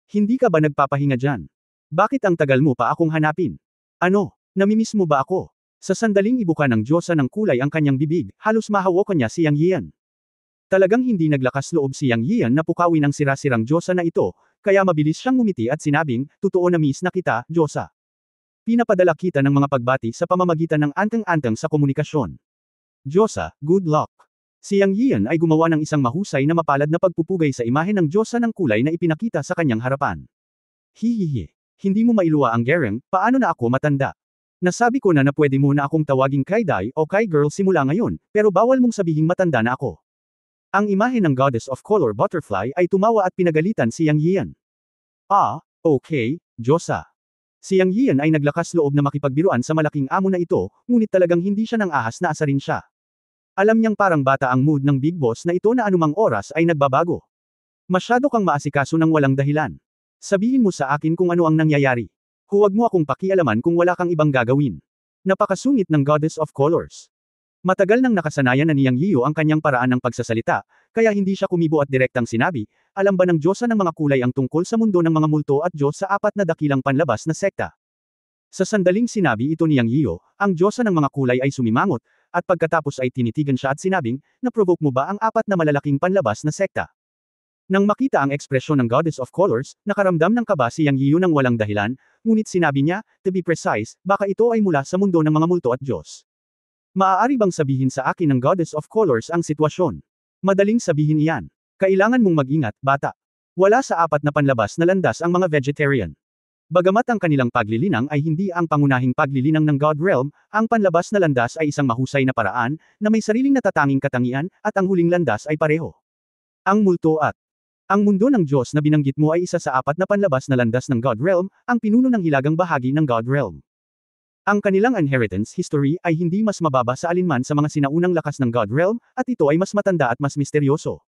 Hindi ka ba nagpapahinga dyan? Bakit ang tagal mo pa akong hanapin? Ano, namimiss mo ba ako? Sa sandaling ibuka ng Diyosa ng kulay ang kanyang bibig, halos mahawakan niya si Yang Yian. Talagang hindi naglakas loob si Yang Yian na pukawin ang sira-sirang Diyosa na ito, kaya mabilis siyang ngumiti at sinabing, totoo na miss na kita, Diyosa. Pinapadala kita ng mga pagbati sa pamamagitan ng anteng-anteng sa komunikasyon. Diyosa, good luck. Si Yang Yian ay gumawa ng isang mahusay na mapalad na pagpupugay sa imahe ng Diyosa ng kulay na ipinakita sa kanyang harapan. Hihihi. Hindi mo mailuwa ang Gereng, paano na ako matanda? Nasabi ko na pwede mo na akong tawaging kay Dai o kay Girl simula ngayon, pero bawal mong sabihing matanda na ako. Ang imahe ng Goddess of Color Butterfly ay tumawa at pinagalitan si Yang Yian. Okay, Diyosa. Si Yang Yian ay naglakas loob na makipagbiruan sa malaking amo na ito, ngunit talagang hindi siya nang ahas na asarin siya. Alam niyang parang bata ang mood ng big boss na ito na anumang oras ay nagbabago. Masyado kang maasikaso ng walang dahilan. Sabihin mo sa akin kung ano ang nangyayari. Huwag mo akong pakialaman kung wala kang ibang gagawin. Napakasungit ng Goddess of Colors. Matagal nang nakasanayan na ni Yang Yiu ang kanyang paraan ng pagsasalita, kaya hindi siya kumibo at direktang sinabi, alam ba ng Diyosa ng mga kulay ang tungkol sa mundo ng mga multo at Diyos sa apat na dakilang panlabas na sekta? Sa sandaling sinabi ito ni Yang Yiu, ang Diyosa ng mga kulay ay sumimangot, at pagkatapos ay tinitigan siya at sinabing, na-provoke mo ba ang apat na malalaking panlabas na sekta? Nang makita ang ekspresyon ng Goddess of Colors, nakaramdam ng kaba si Yang Yiu ng walang dahilan, ngunit sinabi niya, to be precise, baka ito ay mula sa mundo ng mga multo at Diyos. Maaari bang sabihin sa akin ng Goddess of Colors ang sitwasyon? Madaling sabihin iyan. Kailangan mong mag-ingat, bata. Wala sa apat na panlabas na landas ang mga vegetarian. Bagamat ang kanilang paglilinang ay hindi ang pangunahing paglilinang ng God Realm, ang panlabas na landas ay isang mahusay na paraan, na may sariling natatanging katangian, at ang huling landas ay pareho. Ang multo at Ang mundo ng Diyos na binanggit mo ay isa sa apat na panlabas na landas ng God Realm, ang pinuno ng hilagang bahagi ng God Realm. Ang kanilang inheritance history ay hindi mas mababa sa alinman sa mga sinaunang lakas ng God Realm, at ito ay mas matanda at mas misteryoso.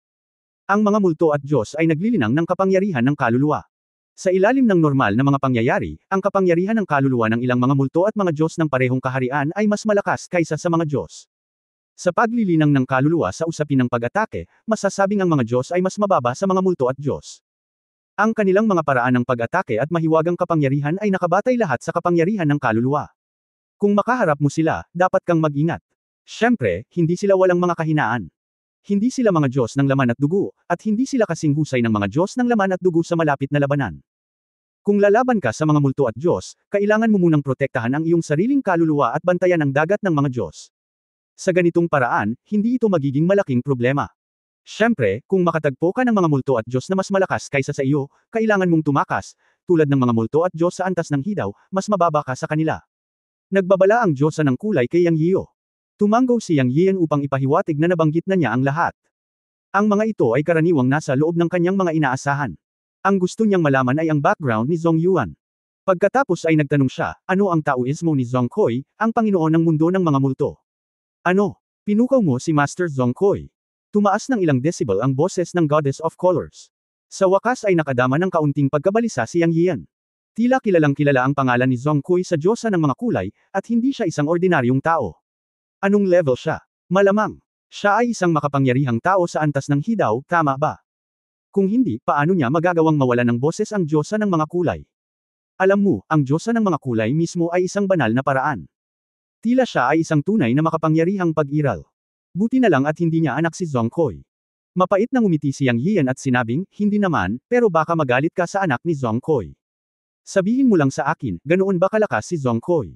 Ang mga multo at Diyos ay naglilinang ng kapangyarihan ng kaluluwa. Sa ilalim ng normal na mga pangyayari, ang kapangyarihan ng kaluluwa ng ilang mga multo at mga Diyos ng parehong kaharian ay mas malakas kaysa sa mga Diyos. Sa paglilinang ng kaluluwa sa usapin ng pag-atake, masasabing ang mga Diyos ay mas mababa sa mga multo at Diyos. Ang kanilang mga paraan ng pag-atake at mahiwagang kapangyarihan ay nakabatay lahat sa kapangyarihan ng kaluluwa. Kung makaharap mo sila, dapat kang mag-ingat. Siyempre, hindi sila walang mga kahinaan. Hindi sila mga Diyos ng laman at dugo, at hindi sila kasing husay ng mga Diyos ng laman at dugo sa malapit na labanan. Kung lalaban ka sa mga multo at Diyos, kailangan mo munang protektahan ang iyong sariling kaluluwa at bantayan ang dagat ng mga Diyos. Sa ganitong paraan, hindi ito magiging malaking problema. Siyempre, kung makatagpo ka ng mga multo at Diyos na mas malakas kaysa sa iyo, kailangan mong tumakas, tulad ng mga multo at Diyos sa antas ng hidaw, mas mababa ka sa kanila. Nagbabala ang Diyosa ng kulay kay Yang Yiyo. Tumanggo si Yang Yiyan upang ipahiwatig na nabanggit na niya ang lahat. Ang mga ito ay karaniwang nasa loob ng kanyang mga inaasahan. Ang gusto niyang malaman ay ang background ni Zhong Yuan. Pagkatapos ay nagtanong siya, ano ang Taoismo ni Zhong Koi, ang Panginoon ng mundo ng mga multo? Ano? Pinukaw mo si Master Zhong Koi. Tumaas ng ilang decibel ang boses ng Goddess of Colors. Sa wakas ay nakadama ng kaunting pagkabalisa si Yang Yiyan. Tila kilalang kilala ang pangalan ni Zhong Koi sa Diyosa ng mga kulay, at hindi siya isang ordinaryong tao. Anong level siya? Malamang. Siya ay isang makapangyarihang tao sa antas ng hidaw, tama ba? Kung hindi, paano niya magagawang mawala ng boses ang Diyosa ng mga kulay? Alam mo, ang Diyosa ng mga kulay mismo ay isang banal na paraan. Tila siya ay isang tunay na makapangyarihang pag-iral. Buti na lang at hindi niya anak si Zhong Koi. Mapait na ngumiti si Yang Yiyan at sinabing, hindi naman, pero baka magalit ka sa anak ni Zhong Koi. Sabihin mo lang sa akin, ganoon ba kalakas si Zhong Koi?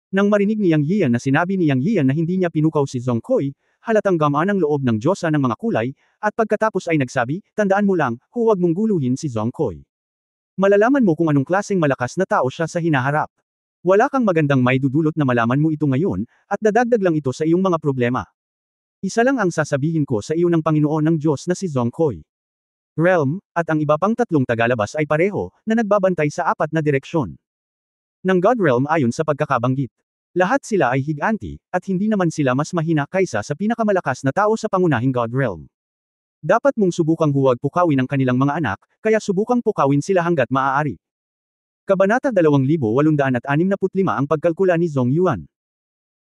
Nang marinig ni Yang Yiyan na sinabi ni Yang Yiyan na hindi niya pinukaw si Zhong Koi, halatang gamaan ang loob ng Diyosa ng mga kulay, at pagkatapos ay nagsabi, tandaan mo lang, huwag mong guluhin si Zhong Koi. Malalaman mo kung anong klaseng malakas na tao siya sa hinaharap. Wala kang magandang maidudulot na malaman mo ito ngayon, at dadagdag lang ito sa iyong mga problema. Isa lang ang sasabihin ko sa iyo ng Panginoon ng Diyos na si Zhong Koi. Realm, at ang iba pang tatlong tagalabas ay pareho, na nagbabantay sa apat na direksyon ng God Realm ayon sa pagkakabanggit. Lahat sila ay higanti, at hindi naman sila mas mahina kaysa sa pinakamalakas na tao sa pangunahing God Realm. Dapat mong subukang huwag pukawin ang kanilang mga anak, kaya subukang pukawin sila hanggat maaari. Kabanata 2865 ang pagkalkula ni Zhong Yuan.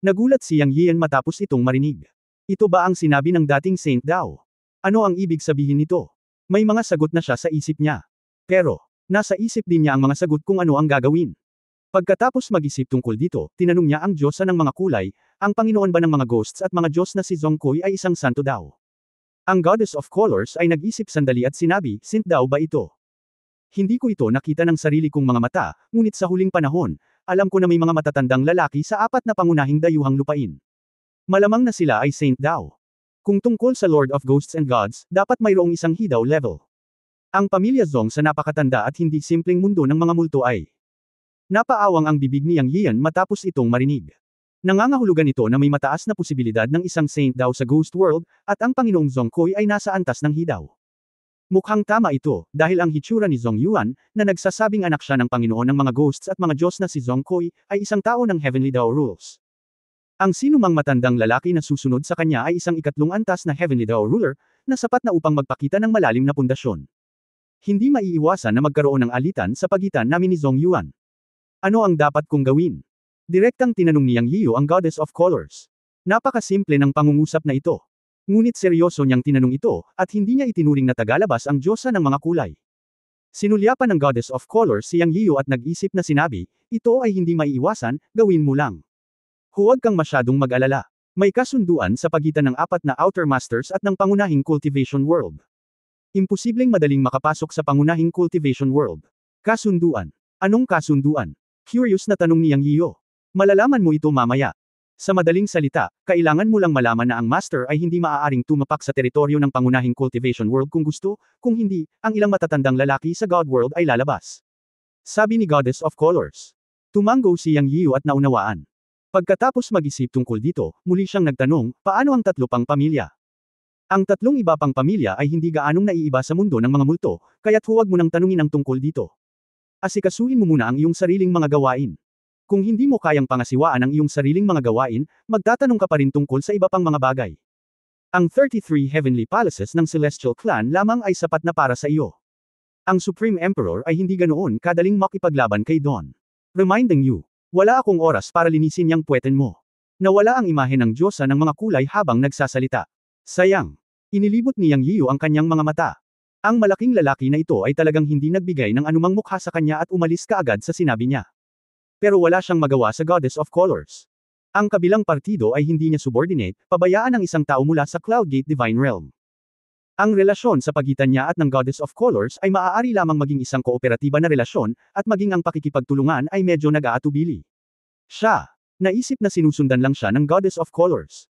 Nagulat si Yang Yiyan matapos itong marinig. Ito ba ang sinabi ng dating Saint Dao? Ano ang ibig sabihin nito? May mga sagot na siya sa isip niya. Pero, nasa isip din niya ang mga sagot kung ano ang gagawin. Pagkatapos mag-isip tungkol dito, tinanong niya ang Diyosa ng mga kulay, ang Panginoon ba ng mga ghosts at mga Diyos na si Zhong Koi ay isang santo daw? Ang Goddess of Colors ay nag-isip sandali at sinabi, Saint daw ba ito? Hindi ko ito nakita ng sarili kong mga mata, ngunit sa huling panahon, alam ko na may mga matatandang lalaki sa apat na pangunahing dayuhang lupain. Malamang na sila ay Saint daw. Kung tungkol sa Lord of Ghosts and Gods, dapat mayroong isang hidaw level. Ang pamilya Zhong sa napakatanda at hindi simpleng mundo ng mga multo ay. Napaawang ang bibig ni Yang Yiyan matapos itong marinig. Nangangahulugan ito na may mataas na posibilidad ng isang Saint daw sa Ghost World, at ang Panginoong Zhong Koi ay nasa antas ng hidaw. Mukhang tama ito, dahil ang hitsura ni Zhong Yuan, na nagsasabing anak siya ng Panginoon ng mga ghosts at mga Diyos na si Zhong Koi, ay isang tao ng Heavenly Dao Rules. Ang sinumang matandang lalaki na susunod sa kanya ay isang ikatlong antas na Heavenly Dao Ruler, na sapat na upang magpakita ng malalim na pundasyon. Hindi maiiwasan na magkaroon ng alitan sa pagitan namin ni Zhong Yuan. Ano ang dapat kong gawin? Direktang tinanong ni Yang Yiyo ang Goddess of Colors. Napakasimple ng pangungusap na ito. Ngunit seryoso niyang tinanong ito, at hindi niya itinuring na tagalabas ang Diyosa ng mga kulay. Sinulyapan ng Goddess of Colors si Yang Yiyo at nag-isip na sinabi, ito ay hindi maiiwasan, gawin mo lang. Huwag kang masyadong mag-alala. May kasunduan sa pagitan ng apat na Outer Masters at ng pangunahing Cultivation World. Imposibleng madaling makapasok sa pangunahing Cultivation World. Kasunduan. Anong kasunduan? Curious na tanong ni Yang Yiyo. Malalaman mo ito mamaya. Sa madaling salita, kailangan mo lang malaman na ang Master ay hindi maaaring tumapak sa teritoryo ng pangunahing Cultivation World kung gusto, kung hindi, ang ilang matatandang lalaki sa God World ay lalabas. Sabi ni Goddess of Colors. Tumanggo si Yang Yiyo at naunawaan. Pagkatapos mag-isip tungkol dito, muli siyang nagtanong, paano ang tatlo pang pamilya? Ang tatlong iba pang pamilya ay hindi gaanong naiiba sa mundo ng mga multo, kaya't huwag mo nang tanungin ang tungkol dito. Asikasuhin mo muna ang iyong sariling mga gawain. Kung hindi mo kayang pangasiwaan ang iyong sariling mga gawain, magtatanong ka pa rin tungkol sa iba pang mga bagay. Ang 33 Heavenly Palaces ng Celestial Clan lamang ay sapat na para sa iyo. Ang Supreme Emperor ay hindi ganoon kadaling makipaglaban kay Dawn. Reminding you, wala akong oras para linisin yang puweten mo. Nawala ang imahe ng Diyosa ng mga kulay habang nagsasalita. Sayang. Inilibot ni Yang Yiyu ang kanyang mga mata. Ang malaking lalaki na ito ay talagang hindi nagbigay ng anumang mukha sa kanya at umalis kaagad sa sinabi niya. Pero wala siyang magawa sa Goddess of Colors. Ang kabilang partido ay hindi niya subordinate, pabayaan ang isang tao mula sa Cloudgate Divine Realm. Ang relasyon sa pagitan niya at ng Goddess of Colors ay maaari lamang maging isang kooperatiba na relasyon, at maging ang pakikipagtulungan ay medyo nag-aatubili. Siya, naisip na sinusundan lang siya ng Goddess of Colors.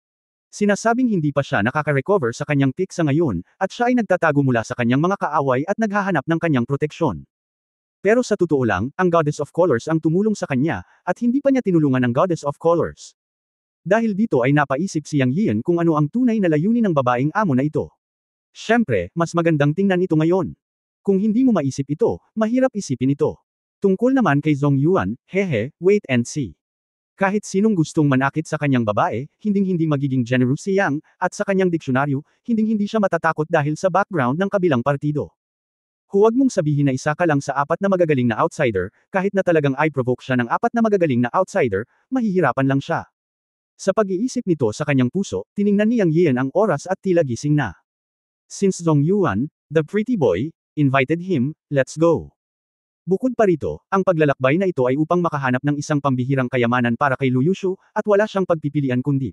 Sinasabing hindi pa siya nakaka-recover sa kanyang peak sa ngayon, at siya ay nagtatago mula sa kanyang mga kaaway at naghahanap ng kanyang proteksyon. Pero sa totoo lang, ang Goddess of Colors ang tumulong sa kanya, at hindi pa niya tinulungan ang Goddess of Colors. Dahil dito ay napaisip si Yang Yian kung ano ang tunay na layunin ng babaeng amo na ito. Siyempre, mas magandang tingnan ito ngayon. Kung hindi mo maisip ito, mahirap isipin ito. Tungkol naman kay Zhong Yuan, hehe, wait and see. Kahit sinong gustong manakit sa kanyang babae, hinding-hindi magiging generous si Yang, at sa kanyang diksyonaryo, hinding-hindi siya matatakot dahil sa background ng kabilang partido. Huwag mong sabihin na isa ka lang sa apat na magagaling na outsider, kahit na talagang i-provoke siya ng apat na magagaling na outsider, mahihirapan lang siya. Sa pag-iisip nito sa kanyang puso, tiningnan ni Yang Yian ang oras at tila gising na. Since Zhong Yuan, the pretty boy, invited him, let's go. Bukod pa rito, ang paglalakbay na ito ay upang makahanap ng isang pambihirang kayamanan para kay Lu Yushu, at wala siyang pagpipilian kundi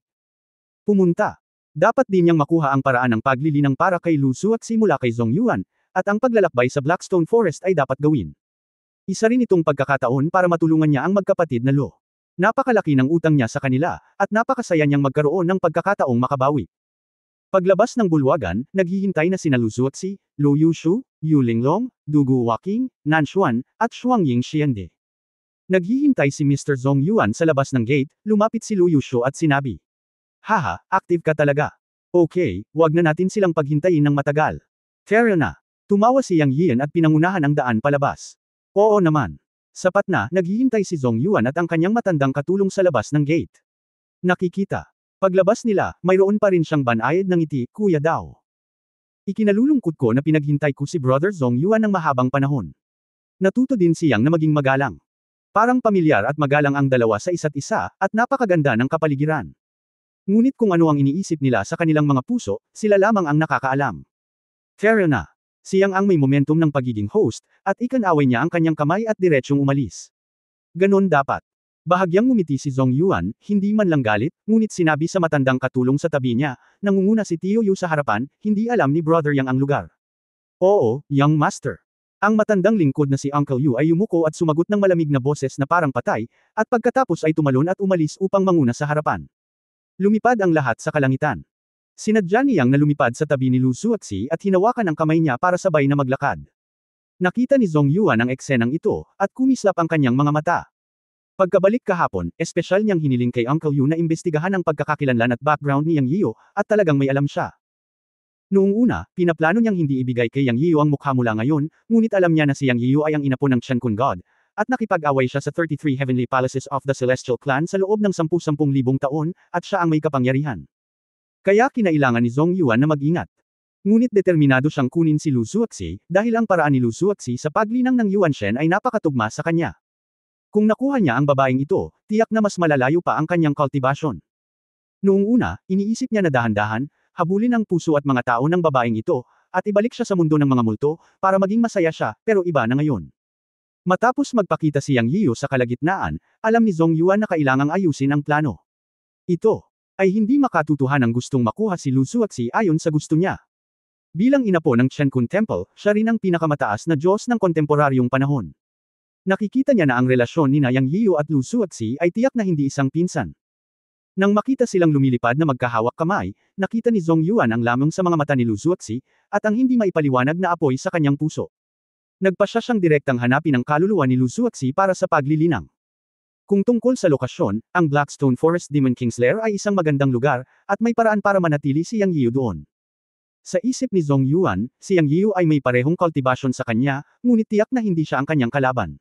pumunta. Dapat din niyang makuha ang paraan ng paglilinang para kay Lu Zuoxi mula kay Zhong Yuan, at ang paglalakbay sa Blackstone Forest ay dapat gawin. Isa rin itong pagkakataon para matulungan niya ang magkapatid na Lo. Napakalaki ng utang niya sa kanila, at napakasaya niyang magkaroon ng pagkakataong makabawi. Paglabas ng bulwagan, naghihintay na sina Lu Zuoxi, Lu Yushu, Yu Linglong, Du Guoqing, Nan Xuan, at Shuangying Xiande. Naghihintay si Mr. Zhong Yuan sa labas ng gate, lumapit si Lu Yushu at sinabi. Haha, active ka talaga. Okay, wag na natin silang paghintayin ng matagal. Tara na. Tumawa si Yang Yian at pinangunahan ang daan palabas. Oo naman. Sapat na, naghihintay si Zhong Yuan at ang kanyang matandang katulong sa labas ng gate. Nakikita. Paglabas nila, mayroon pa rin siyang banayad ng ngiti, kuya daw. Ikinalulungkot ko na pinaghintay ko si Brother Zhong Yuan ng mahabang panahon. Natuto din siyang na maging magalang. Parang pamilyar at magalang ang dalawa sa isa't isa, at napakaganda ng kapaligiran. Ngunit kung ano ang iniisip nila sa kanilang mga puso, sila lamang ang nakakaalam. Tara na. Siyang ang may momentum ng pagiging host, at ikanaway niya ang kanyang kamay at diretsyong umalis. Ganon dapat. Bahagyang ngumiti si Zhong Yuan, hindi man lang galit, ngunit sinabi sa matandang katulong sa tabi niya, nangunguna si Tio Yu sa harapan, hindi alam ni Brother Yang ang lugar. Oo, Young Master. Ang matandang lingkod na si Uncle Yu ay yumuko at sumagot ng malamig na boses na parang patay, at pagkatapos ay tumalon at umalis upang manguna sa harapan. Lumipad ang lahat sa kalangitan. Sinadya niyang na lumipad sa tabi ni Lu Zuoxi at hinawakan ang kamay niya para sabay na maglakad. Nakita ni Zhong Yuan ang eksenang ito, at kumislap ang kanyang mga mata. Pagkabalik kahapon, espesyal niyang hiniling kay Uncle Yu na imbestigahan ang pagkakakilanlan at background ni Yang Yiu, at talagang may alam siya. Noong una, pinaplano niyang hindi ibigay kay Yang Yiu ang mukha mula ngayon, ngunit alam niya na si Yang Yiu ay ang inapo ng Chen Kun God, at nakipag-away siya sa 33 Heavenly Palaces of the Celestial Clan sa loob ng 10,000 taon, at siya ang may kapangyarihan. Kaya kinailangan ni Zhong Yuan na mag-ingat. Ngunit determinado siyang kunin si Lu Zuoxi, dahil ang paraan ni Lu Zuoxi sa paglinang ng Yuanshen ay napakatugma sa kanya. Kung nakuha niya ang babaeng ito, tiyak na mas malalayo pa ang kanyang kultibasyon. Noong una, iniisip niya na dahan-dahan, habulin ang puso at mga tao ng babaeng ito, at ibalik siya sa mundo ng mga multo, para maging masaya siya, pero iba na ngayon. Matapos magpakita si Yang Yiu sa kalagitnaan, alam ni Zhong Yuan na kailangang ayusin ang plano. Ito ay hindi makatutuhan ang gustong makuha si Lu Zuoxi ayon sa gusto niya. Bilang inapo ng Chen Kun Temple, siya rin ang pinakamataas na Diyos ng kontemporaryong panahon. Nakikita niya na ang relasyon ni Yang Yiu at Lu Zuoxi ay tiyak na hindi isang pinsan. Nang makita silang lumilipad na magkahawak kamay, nakita ni Zhong Yuan ang lamang sa mga mata ni Lu Zuoxi, at ang hindi maipaliwanag na apoy sa kanyang puso. Nagpasya siyang direktang hanapin ang kaluluwa ni Lu Zuoxi para sa paglilinang. Kung tungkol sa lokasyon, ang Blackstone Forest Demon King's Lair ay isang magandang lugar, at may paraan para manatili si Yang Yiu doon. Sa isip ni Zhong Yuan, si Yang Yiu ay may parehong kultibasyon sa kanya, ngunit tiyak na hindi siya ang kanyang kalaban.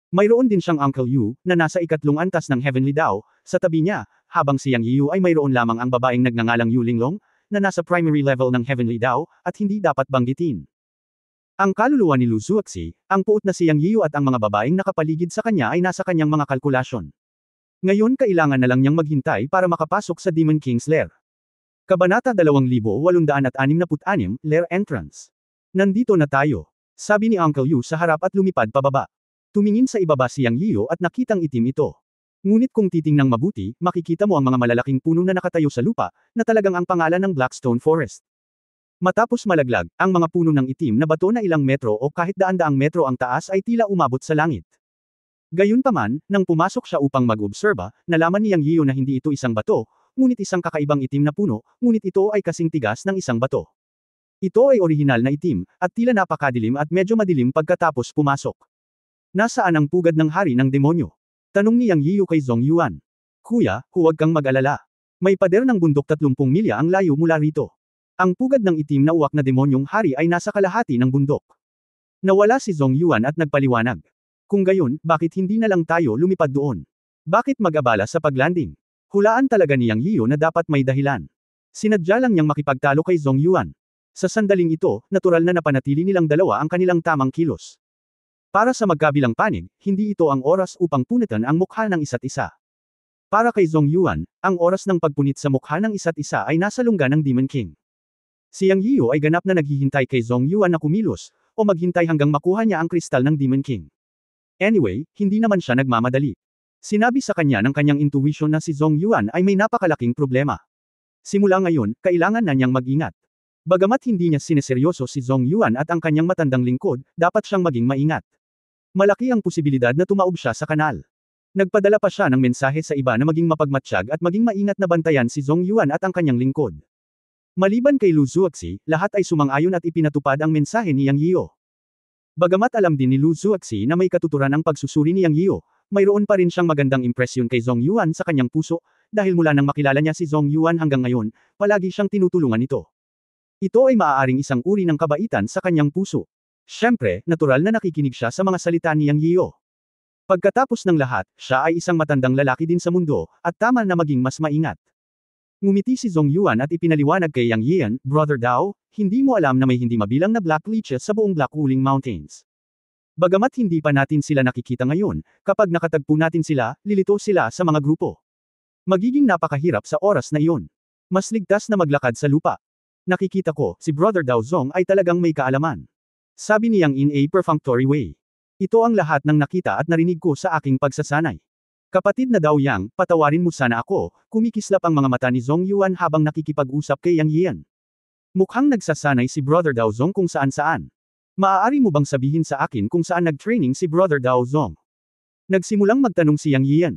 Mayroon din siyang Uncle Yu, na nasa ikatlong antas ng Heavenly Dao, sa tabi niya, habang si Yang Yiu ay mayroon lamang ang babaeng nagngangalang Yu Linglong, na nasa primary level ng Heavenly Dao, at hindi dapat banggitin. Ang kaluluwa ni Lu Zuoxi, ang puot na si Yang Yiu at ang mga babaeng nakapaligid sa kanya ay nasa kanyang mga kalkulasyon. Ngayon kailangan na lang niyang maghintay para makapasok sa Demon King's Lair. Kabanata 2866, Lair Entrance. Nandito na tayo. Sabi ni Uncle Yu sa harap at lumipad pababa. Tumingin sa ibaba si Yang Yiu at nakitang itim ito. Ngunit kung titingnang mabuti, makikita mo ang mga malalaking puno na nakatayo sa lupa, na talagang ang pangalan ng Blackstone Forest. Matapos malaglag, ang mga puno ng itim na bato na ilang metro o kahit daan-daang metro ang taas ay tila umabot sa langit. Gayunpaman, nang pumasok siya upang mag-obserba, nalaman ni Yang Yiu na hindi ito isang bato, ngunit isang kakaibang itim na puno, ngunit ito ay kasing tigas ng isang bato. Ito ay orihinal na itim, at tila napakadilim at medyo madilim pagkatapos pumasok. Nasaan ang pugad ng hari ng demonyo? Tanong ni Yang Yiu kay Zhong Yuan. Kuya, huwag kang mag-alala. May pader ng bundok 30 milya ang layo mula rito. Ang pugad ng itim na uwak na demonyong hari ay nasa kalahati ng bundok. Nawala si Zhong Yuan at nagpaliwanag. Kung gayon, bakit hindi na lang tayo lumipad doon? Bakit mag-abala sa paglanding? Hulaan talaga ni Yang Yiu na dapat may dahilan. Sinadya lang niyang makipagtalo kay Zhong Yuan. Sa sandaling ito, natural na napanatili nilang dalawa ang kanilang tamang kilos. Para sa magkabilang panig, hindi ito ang oras upang punitan ang mukha ng isa't isa. Para kay Zhong Yuan, ang oras ng pagpunit sa mukha ng isa't isa ay nasa lungga ng Demon King. Si Yang Yiu ay ganap na naghihintay kay Zhong Yuan na kumilos, o maghintay hanggang makuha niya ang kristal ng Demon King. Anyway, hindi naman siya nagmamadali. Sinabi sa kanya ng kanyang intuition na si Zhong Yuan ay may napakalaking problema. Simula ngayon, kailangan na niyang mag-ingat. Bagamat hindi niya sineseryoso si Zhong Yuan at ang kanyang matandang lingkod, dapat siyang maging maingat. Malaki ang posibilidad na tumaob siya sa kanal. Nagpadala pa siya ng mensahe sa iba na maging mapagmatsyag at maging maingat na bantayan si Zhong Yuan at ang kanyang lingkod. Maliban kay Lu Zuoxi, lahat ay sumang-ayon at ipinatupad ang mensahe ni Yang Yiu. Bagamat alam din ni Lu Zuoxi na may katuturan ang pagsusuri ni Yang Yiu, mayroon pa rin siyang magandang impresyon kay Zhong Yuan sa kanyang puso, dahil mula nang makilala niya si Zhong Yuan hanggang ngayon, palagi siyang tinutulungan ito. Ito ay maaaring isang uri ng kabaitan sa kanyang puso. Siyempre, natural na nakikinig siya sa mga salita ni Yang Yiu. Pagkatapos ng lahat, siya ay isang matandang lalaki din sa mundo, at tama na maging mas maingat. Ngumiti si Zhong Yuan at ipinaliwanag kay Yang Yian, Brother Dao, hindi mo alam na may hindi mabilang na Black Leeches sa buong Black Wuling Mountains. Bagamat hindi pa natin sila nakikita ngayon, kapag nakatagpo natin sila, lilito sila sa mga grupo. Magiging napakahirap sa oras na iyon. Mas ligtas na maglakad sa lupa. Nakikita ko, si Brother Dao Zong ay talagang may kaalaman. Sabi niyang in a perfunctory way. Ito ang lahat ng nakita at narinig ko sa aking pagsasanay. Kapatid na Dao Yang, patawarin mo sana ako, kumikislap ang mga mata ni Zhong Yuan habang nakikipag-usap kay Yang Yian. Mukhang nagsasanay si Brother Dao Zong kung saan-saan. Maaari mo bang sabihin sa akin kung saan nag-training si Brother Dao Zong? Nagsimulang magtanong si Yang Yian.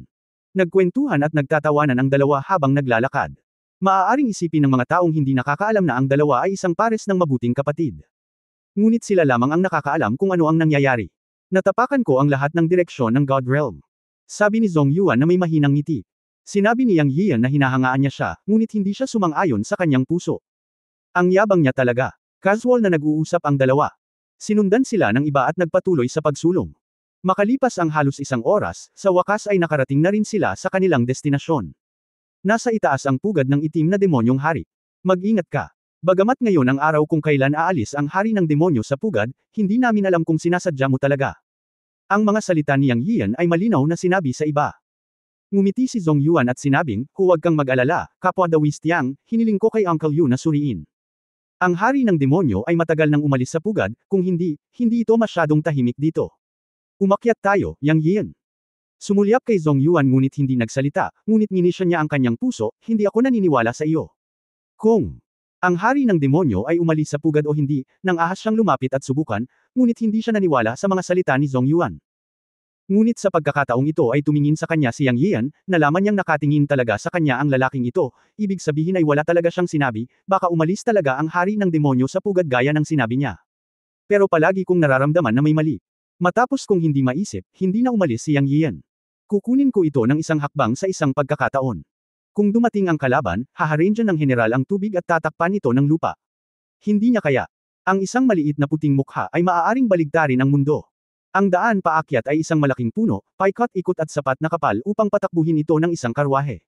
Nagkwentuhan at nagtatawanan ang dalawa habang naglalakad. Maaaring isipin ng mga taong hindi nakakaalam na ang dalawa ay isang pares ng mabuting kapatid. Ngunit sila lamang ang nakakaalam kung ano ang nangyayari. Natapakan ko ang lahat ng direksyon ng God Realm. Sabi ni Zhong Yuan na may mahinang ngiti. Sinabi ni Yang Yian na hinahangaan niya siya, ngunit hindi siya sumang-ayon sa kanyang puso. Ang yabang niya talaga. Casual na nag-uusap ang dalawa. Sinundan sila ng iba at nagpatuloy sa pagsulong. Makalipas ang halos isang oras, sa wakas ay nakarating na rin sila sa kanilang destinasyon. Nasa itaas ang pugad ng itim na demonyong hari. Mag-ingat ka. Bagamat ngayon ang araw kung kailan aalis ang hari ng demonyo sa pugad, hindi namin alam kung sinasadya mo talaga. Ang mga salita ni Yang Yian ay malinaw na sinabi sa iba. Ngumiti si Zhong Yuan at sinabing, huwag kang mag-alala, kapwa Daoist Yang, hiniling ko kay Uncle Yu na suriin. Ang hari ng demonyo ay matagal nang umalis sa pugad, kung hindi ito masyadong tahimik dito. Umakyat tayo, Yang Yian. Sumulyap kay Zhong Yuan ngunit hindi nagsalita, ngunit minisyon niya ang kanyang puso, hindi ako naniniwala sa iyo. Kung ang hari ng demonyo ay umalis sa pugad o hindi, nang ahas siyang lumapit at subukan, ngunit hindi siya naniwala sa mga salita ni Zhong Yuan. Ngunit sa pagkakataong ito ay tumingin sa kanya si Yang Yian, nalaman niyang nakatingin talaga sa kanya ang lalaking ito, ibig sabihin ay wala talaga siyang sinabi, baka umalis talaga ang hari ng demonyo sa pugad gaya ng sinabi niya. Pero palagi kong nararamdaman na may mali. Matapos kong hindi maisip, hindi na umalis si Yang Yian. Kukunin ko ito ng isang hakbang sa isang pagkakataon. Kung dumating ang kalaban, haharange ng general ang tubig at tatakpan ito ng lupa. Hindi niya kaya. Ang isang maliit na puting mukha ay maaaring baligtarin ang mundo. Ang daan paakyat ay isang malaking puno, paikot-ikot at sapat na kapal upang patakbuhin ito ng isang karwahe.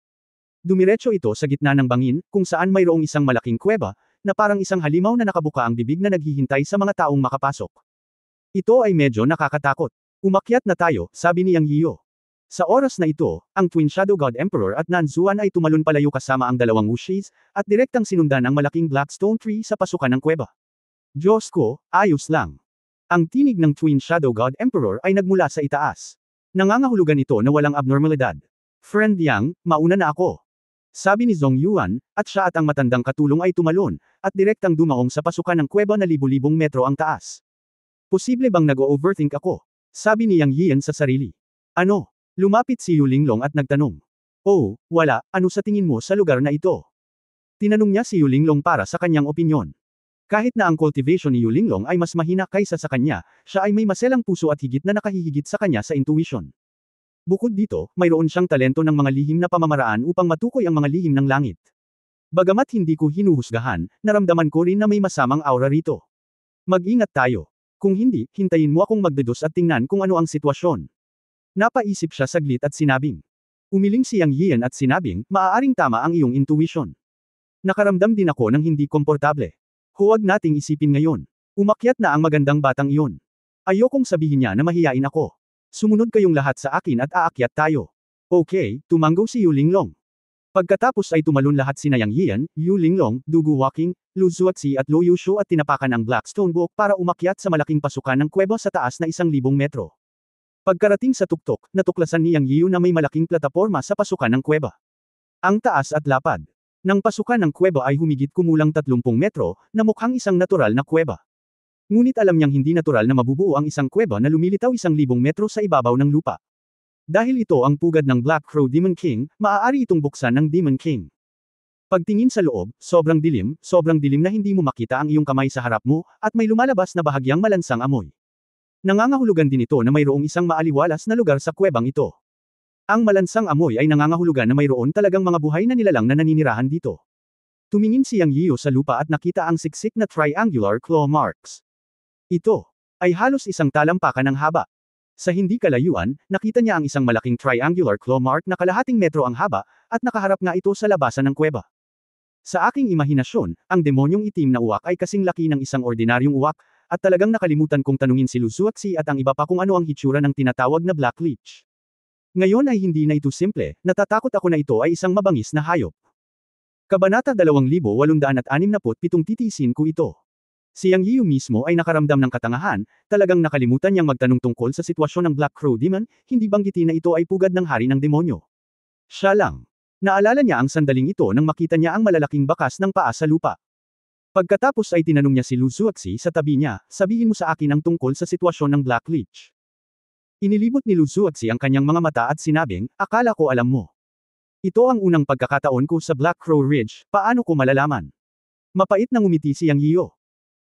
Dumiretso ito sa gitna ng bangin, kung saan mayroong isang malaking kuweba, na parang isang halimaw na nakabuka ang bibig na naghihintay sa mga taong makapasok. Ito ay medyo nakakatakot. Umakyat na tayo, sabi ni Yang Yiyo. Sa oras na ito, ang Twin Shadow God Emperor at Nanzuan ay tumalon palayo kasama ang dalawang wushis, at direktang sinundan ang malaking black stone tree sa pasukan ng kuweba. Diyos ko, ayos lang. Ang tinig ng Twin Shadow God Emperor ay nagmula sa itaas. Nangangahulugan ito na walang abnormalidad. Friend Yang, mauna na ako. Sabi ni Zhong Yuan, at siya at ang matandang katulong ay tumalon, at direktang dumaong sa pasukan ng kuweba na libu-libong metro ang taas. Posible bang nag-o-overthink ako? Sabi ni Yang Yian sa sarili. Ano? Lumapit si Yu Linglong at nagtanong. Oh, wala, ano sa tingin mo sa lugar na ito? Tinanong niya si Yu Linglong para sa kanyang opinyon. Kahit na ang cultivation ni Yu Linglong ay mas mahina kaysa sa kanya, siya ay may maselang puso at higit na nakahihigit sa kanya sa intuition. Bukod dito, mayroon siyang talento ng mga lihim na pamamaraan upang matukoy ang mga lihim ng langit. Bagamat hindi ko hinuhusgahan, naramdaman ko rin na may masamang aura rito. Mag-ingat tayo. Kung hindi, hintayin mo akong magdedos at tingnan kung ano ang sitwasyon. Napaisip siya saglit at sinabing. Umiling si Yang Yian at sinabing, maaaring tama ang iyong intuition. Nakaramdam din ako ng hindi komportable. Huwag nating isipin ngayon. Umakyat na ang magandang batang iyon. Ayokong sabihin niya na mahiyain ako. Sumunod kayong lahat sa akin at aakyat tayo. Okay, tumanggo si Yu Linglong. Pagkatapos ay tumalon lahat sina Yang Yian, Yu Linglong, Dugu Walking, Lu Zuozi at Lo Yushu at tinapakan ang Blackstone Book para umakyat sa malaking pasukan ng kuweba sa taas na 1,000 metro. Pagkarating sa tuktok, natuklasan ni Yang Yiu na may malaking plataporma sa pasukan ng kuweba. Ang taas at lapad ng pasukan ng kuweba ay humigit kumulang 30 metro, na mukhang isang natural na kuweba. Ngunit alam niyang hindi natural na mabubuo ang isang kuweba na lumilitaw 1,000 metro sa ibabaw ng lupa. Dahil ito ang pugad ng Black Crow Demon King, maaari itong buksan ng Demon King. Pagtingin sa loob, sobrang dilim na hindi mo makita ang iyong kamay sa harap mo, at may lumalabas na bahagyang malansang amoy. Nangangahulugan din ito na mayroong isang maaliwalas na lugar sa kuwebang ito. Ang malansang amoy ay nangangahulugan na mayroon talagang mga buhay na nilalang na naninirahan dito. Tumingin si Yang Yiu sa lupa at nakita ang siksik na triangular claw marks. Ito ay halos isang talampakan ng haba. Sa hindi kalayuan, nakita niya ang isang malaking triangular claw mark na kalahating metro ang haba, at nakaharap nga ito sa labasan ng kuweba. Sa aking imahinasyon, ang demonyong itim na uwak ay kasing laki ng isang ordinaryong uwak, at talagang nakalimutan kong tanungin si Lu Zuozi at ang iba pa kung ano ang hitsura ng tinatawag na Black Lich. Ngayon ay hindi na ito simple, natatakot ako na ito ay isang mabangis na hayop. Kabanata 2867 titiisin ko ito. Si Yang Yiu mismo ay nakaramdam ng katangahan, talagang nakalimutan niyang magtanong tungkol sa sitwasyon ng Black Crow Demon, hindi banggitin na ito ay pugad ng hari ng demonyo. Siya lang. Naalala niya ang sandaling ito nang makita niya ang malalaking bakas ng paa sa lupa. Pagkatapos ay tinanong niya si Lu Zuozi sa tabi niya, sabihin mo sa akin ang tungkol sa sitwasyon ng Black Lich. Inilibot ni Lu Zuozi ang kanyang mga mata at sinabing, akala ko alam mo. Ito ang unang pagkakataon ko sa Black Crow Ridge, paano ko malalaman? Mapait na ngumiti si Yang Yiu.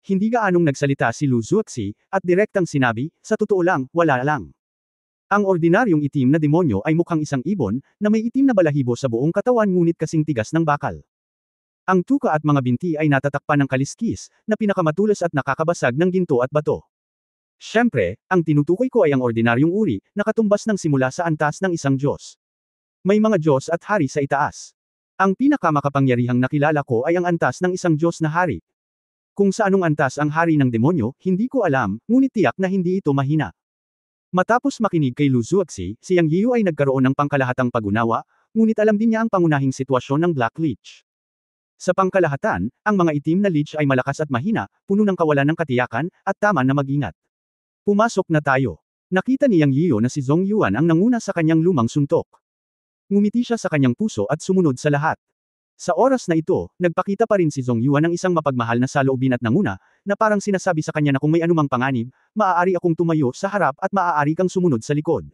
Hindi gaanong nagsalita si Lu Zuozi, at direktang sinabi, sa totoo lang, wala lang. Ang ordinaryong itim na demonyo ay mukhang isang ibon, na may itim na balahibo sa buong katawan ngunit kasing tigas ng bakal. Ang tuka at mga binti ay natatakpan ng kaliskis, na pinakamatulas at nakakabasag ng ginto at bato. Siyempre, ang tinutukoy ko ay ang ordinaryong uri, na katumbas ng simula sa antas ng isang Diyos. May mga Diyos at hari sa itaas. Ang pinakamakapangyarihang nakilala ko ay ang antas ng isang Diyos na hari. Kung sa anong antas ang hari ng demonyo, hindi ko alam, ngunit tiyak na hindi ito mahina. Matapos makinig kay Lu Zuozi, si Yang Yiu ay nagkaroon ng pangkalahatang pag-unawa, ngunit alam din niya ang pangunahing sitwasyon ng Black Lich. Sa pangkalahatan, ang mga itim na lich ay malakas at mahina, puno ng kawalan ng katiyakan, at tama na mag-ingat. Pumasok na tayo. Nakita ni Yang Yiu na si Zhong Yuan ang nanguna sa kanyang lumang suntok. Ngumiti siya sa kanyang puso at sumunod sa lahat. Sa oras na ito, nagpakita pa rin si Zhong Yuan ng isang mapagmahal na saloobin at nanguna, na parang sinasabi sa kanya na kung may anumang panganib, maaari akong tumayo sa harap at maaari kang sumunod sa likod.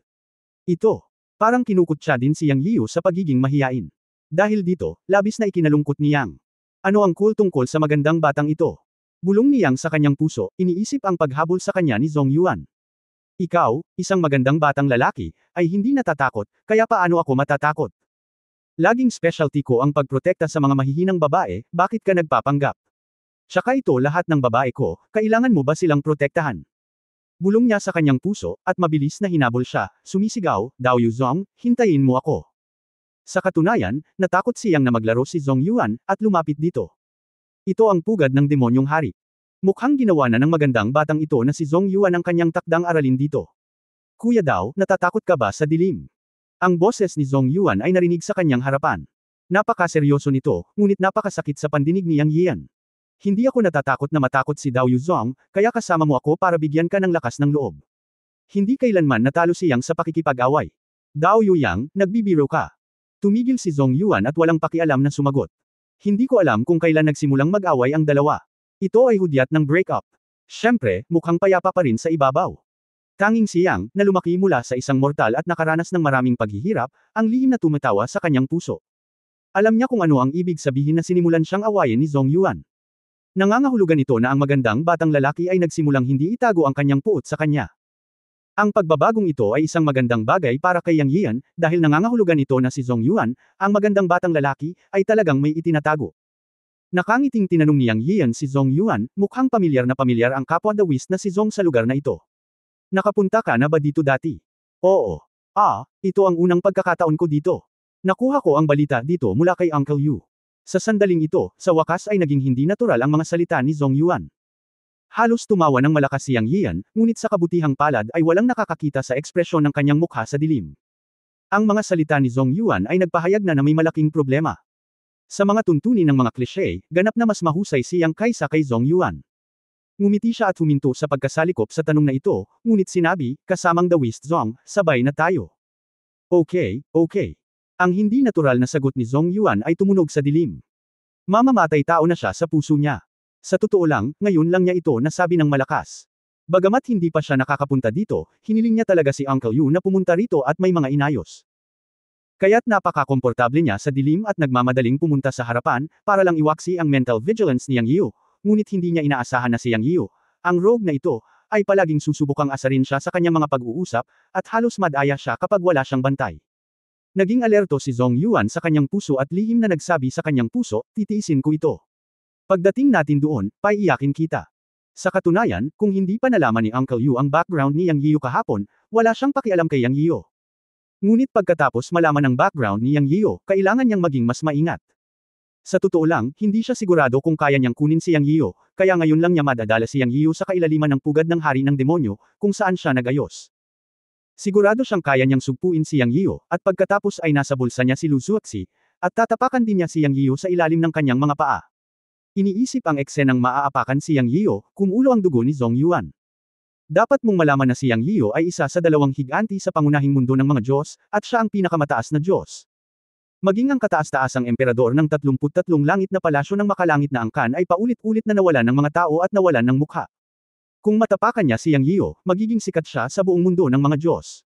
Ito. Parang kinukutya din si Yang Yiu sa pagiging mahiyain. Dahil dito, labis na ikinalungkot ni Yang. Ano ang cool tungkol sa magandang batang ito? Bulong ni Yang sa kanyang puso, iniisip ang paghabol sa kanya ni Zhong Yuan. Ikaw, isang magandang batang lalaki, ay hindi natatakot, kaya paano ako matatakot? Laging specialty ko ang pagprotekta sa mga mahihinang babae, bakit ka nagpapanggap? Tsaka ito lahat ng babae ko, kailangan mo ba silang protektahan? Bulong niya sa kanyang puso, at mabilis na hinabol siya, sumisigaw, Dao Yuzong, hintayin mo ako. Sa katunayan, natakot siyang na maglaro si Zhong Yuan, at lumapit dito. Ito ang pugad ng demonyong hari. Mukhang ginawa na ng magandang batang ito na si Zhong Yuan ang kanyang takdang aralin dito. Kuya Dao, natatakot ka ba sa dilim? Ang boses ni Zhong Yuan ay narinig sa kanyang harapan. Napakaseryoso nito, ngunit napakasakit sa pandinig ni Yang Yian. Hindi ako natatakot na matakot si Dao Yuzong, kaya kasama mo ako para bigyan ka ng lakas ng loob. Hindi kailanman natalo si Yang sa pakikipag-away. Dao Yuyang, nagbibiro ka. Tumigil si Zhong Yuan at walang pakialam na sumagot. Hindi ko alam kung kailan nagsimulang mag-away ang dalawa. Ito ay hudyat ng breakup. Siyempre, mukhang payapa pa rin sa ibabaw. Tanging si Yang, na lumaki mula sa isang mortal at nakaranas ng maraming paghihirap, ang lihim na tumatawa sa kanyang puso. Alam niya kung ano ang ibig sabihin na sinimulan siyang awayin ni Zhong Yuan. Nangangahulugan ito na ang magandang batang lalaki ay nagsimulang hindi itago ang kanyang puot sa kanya. Ang pagbabagong ito ay isang magandang bagay para kay Yang Yian, dahil nangangahulugan ito na si Zhong Yuan, ang magandang batang lalaki, ay talagang may itinatago. Nakangiting tinanong ni Yang Yian si Zhong Yuan, mukhang pamilyar na pamilyar ang kapwa Dawist na si Zhong sa lugar na ito. Nakapunta ka na ba dito dati? Oo. Ito ang unang pagkakataon ko dito. Nakuha ko ang balita dito mula kay Uncle Yu. Sa sandaling ito, sa wakas ay naging hindi natural ang mga salita ni Zhong Yuan. Halos tumawa ng malakas si Yang Yian, ngunit sa kabutihang palad ay walang nakakakita sa ekspresyon ng kanyang mukha sa dilim. Ang mga salita ni Zhong Yuan ay nagpahayag na may malaking problema. Sa mga tuntunin ng mga klishe, ganap na mas mahusay si Yang kaysa kay Zhong Yuan. Ngumiti siya at huminto sa pagkasalikop sa tanong na ito, ngunit sinabi, kasamang Dawist Zhong, sabay na tayo. Okay. Ang hindi natural na sagot ni Zhong Yuan ay tumunog sa dilim. Mamamatay tao na siya sa puso niya. Sa totoo lang, ngayon lang niya ito nasabi ng malakas. Bagamat hindi pa siya nakakapunta dito, hiniling niya talaga si Uncle Yu na pumunta rito at may mga inayos. Kaya't napaka-komportable niya sa dilim at nagmamadaling pumunta sa harapan, para lang iwaksi ang mental vigilance ni Yang Yu, ngunit hindi niya inaasahan na si Yang Yu, ang rogue na ito, ay palaging susubukang asarin siya sa kanyang mga pag-uusap, at halos madaya siya kapag wala siyang bantay. Naging alerto si Zhong Yuan sa kanyang puso at lihim na nagsabi sa kanyang puso, titiisin ko ito. Pagdating natin doon, paiiyakin kita. Sa katunayan, kung hindi pa nalaman ni Uncle Yu ang background ni Yang Yiu kahapon, wala siyang pakialam kay Yang Yiu. Ngunit pagkatapos malaman ang background ni Yang Yiu, kailangan niyang maging mas maingat. Sa totoo lang, hindi siya sigurado kung kaya niyang kunin si Yang Yiu, kaya ngayon lang niya madadala si Yang Yiu sa kailaliman ng pugad ng hari ng demonyo, kung saan siya nagayos. Sigurado siyang kaya niyang sugpuin si Yang Yiu, at pagkatapos ay nasa bulsa niya si Lu Zuoxi, at tatapakan din niya si Yang Yiu sa ilalim ng kanyang mga paa. Iniisip ang eksenang maaapakan si Yang Yiu, kumulo ang dugo ni Zhong Yuan. Dapat mong malaman na si Yang Yiu ay isa sa dalawang higanti sa pangunahing mundo ng mga Diyos, at siya ang pinakamataas na Diyos. Maging ang kataas-taasang emperador ng 33 langit na palasyo ng makalangit na angkan ay paulit-ulit na nawalan ng mga tao at nawalan ng mukha. Kung matapakan niya si Yang Yiu, magiging sikat siya sa buong mundo ng mga Diyos.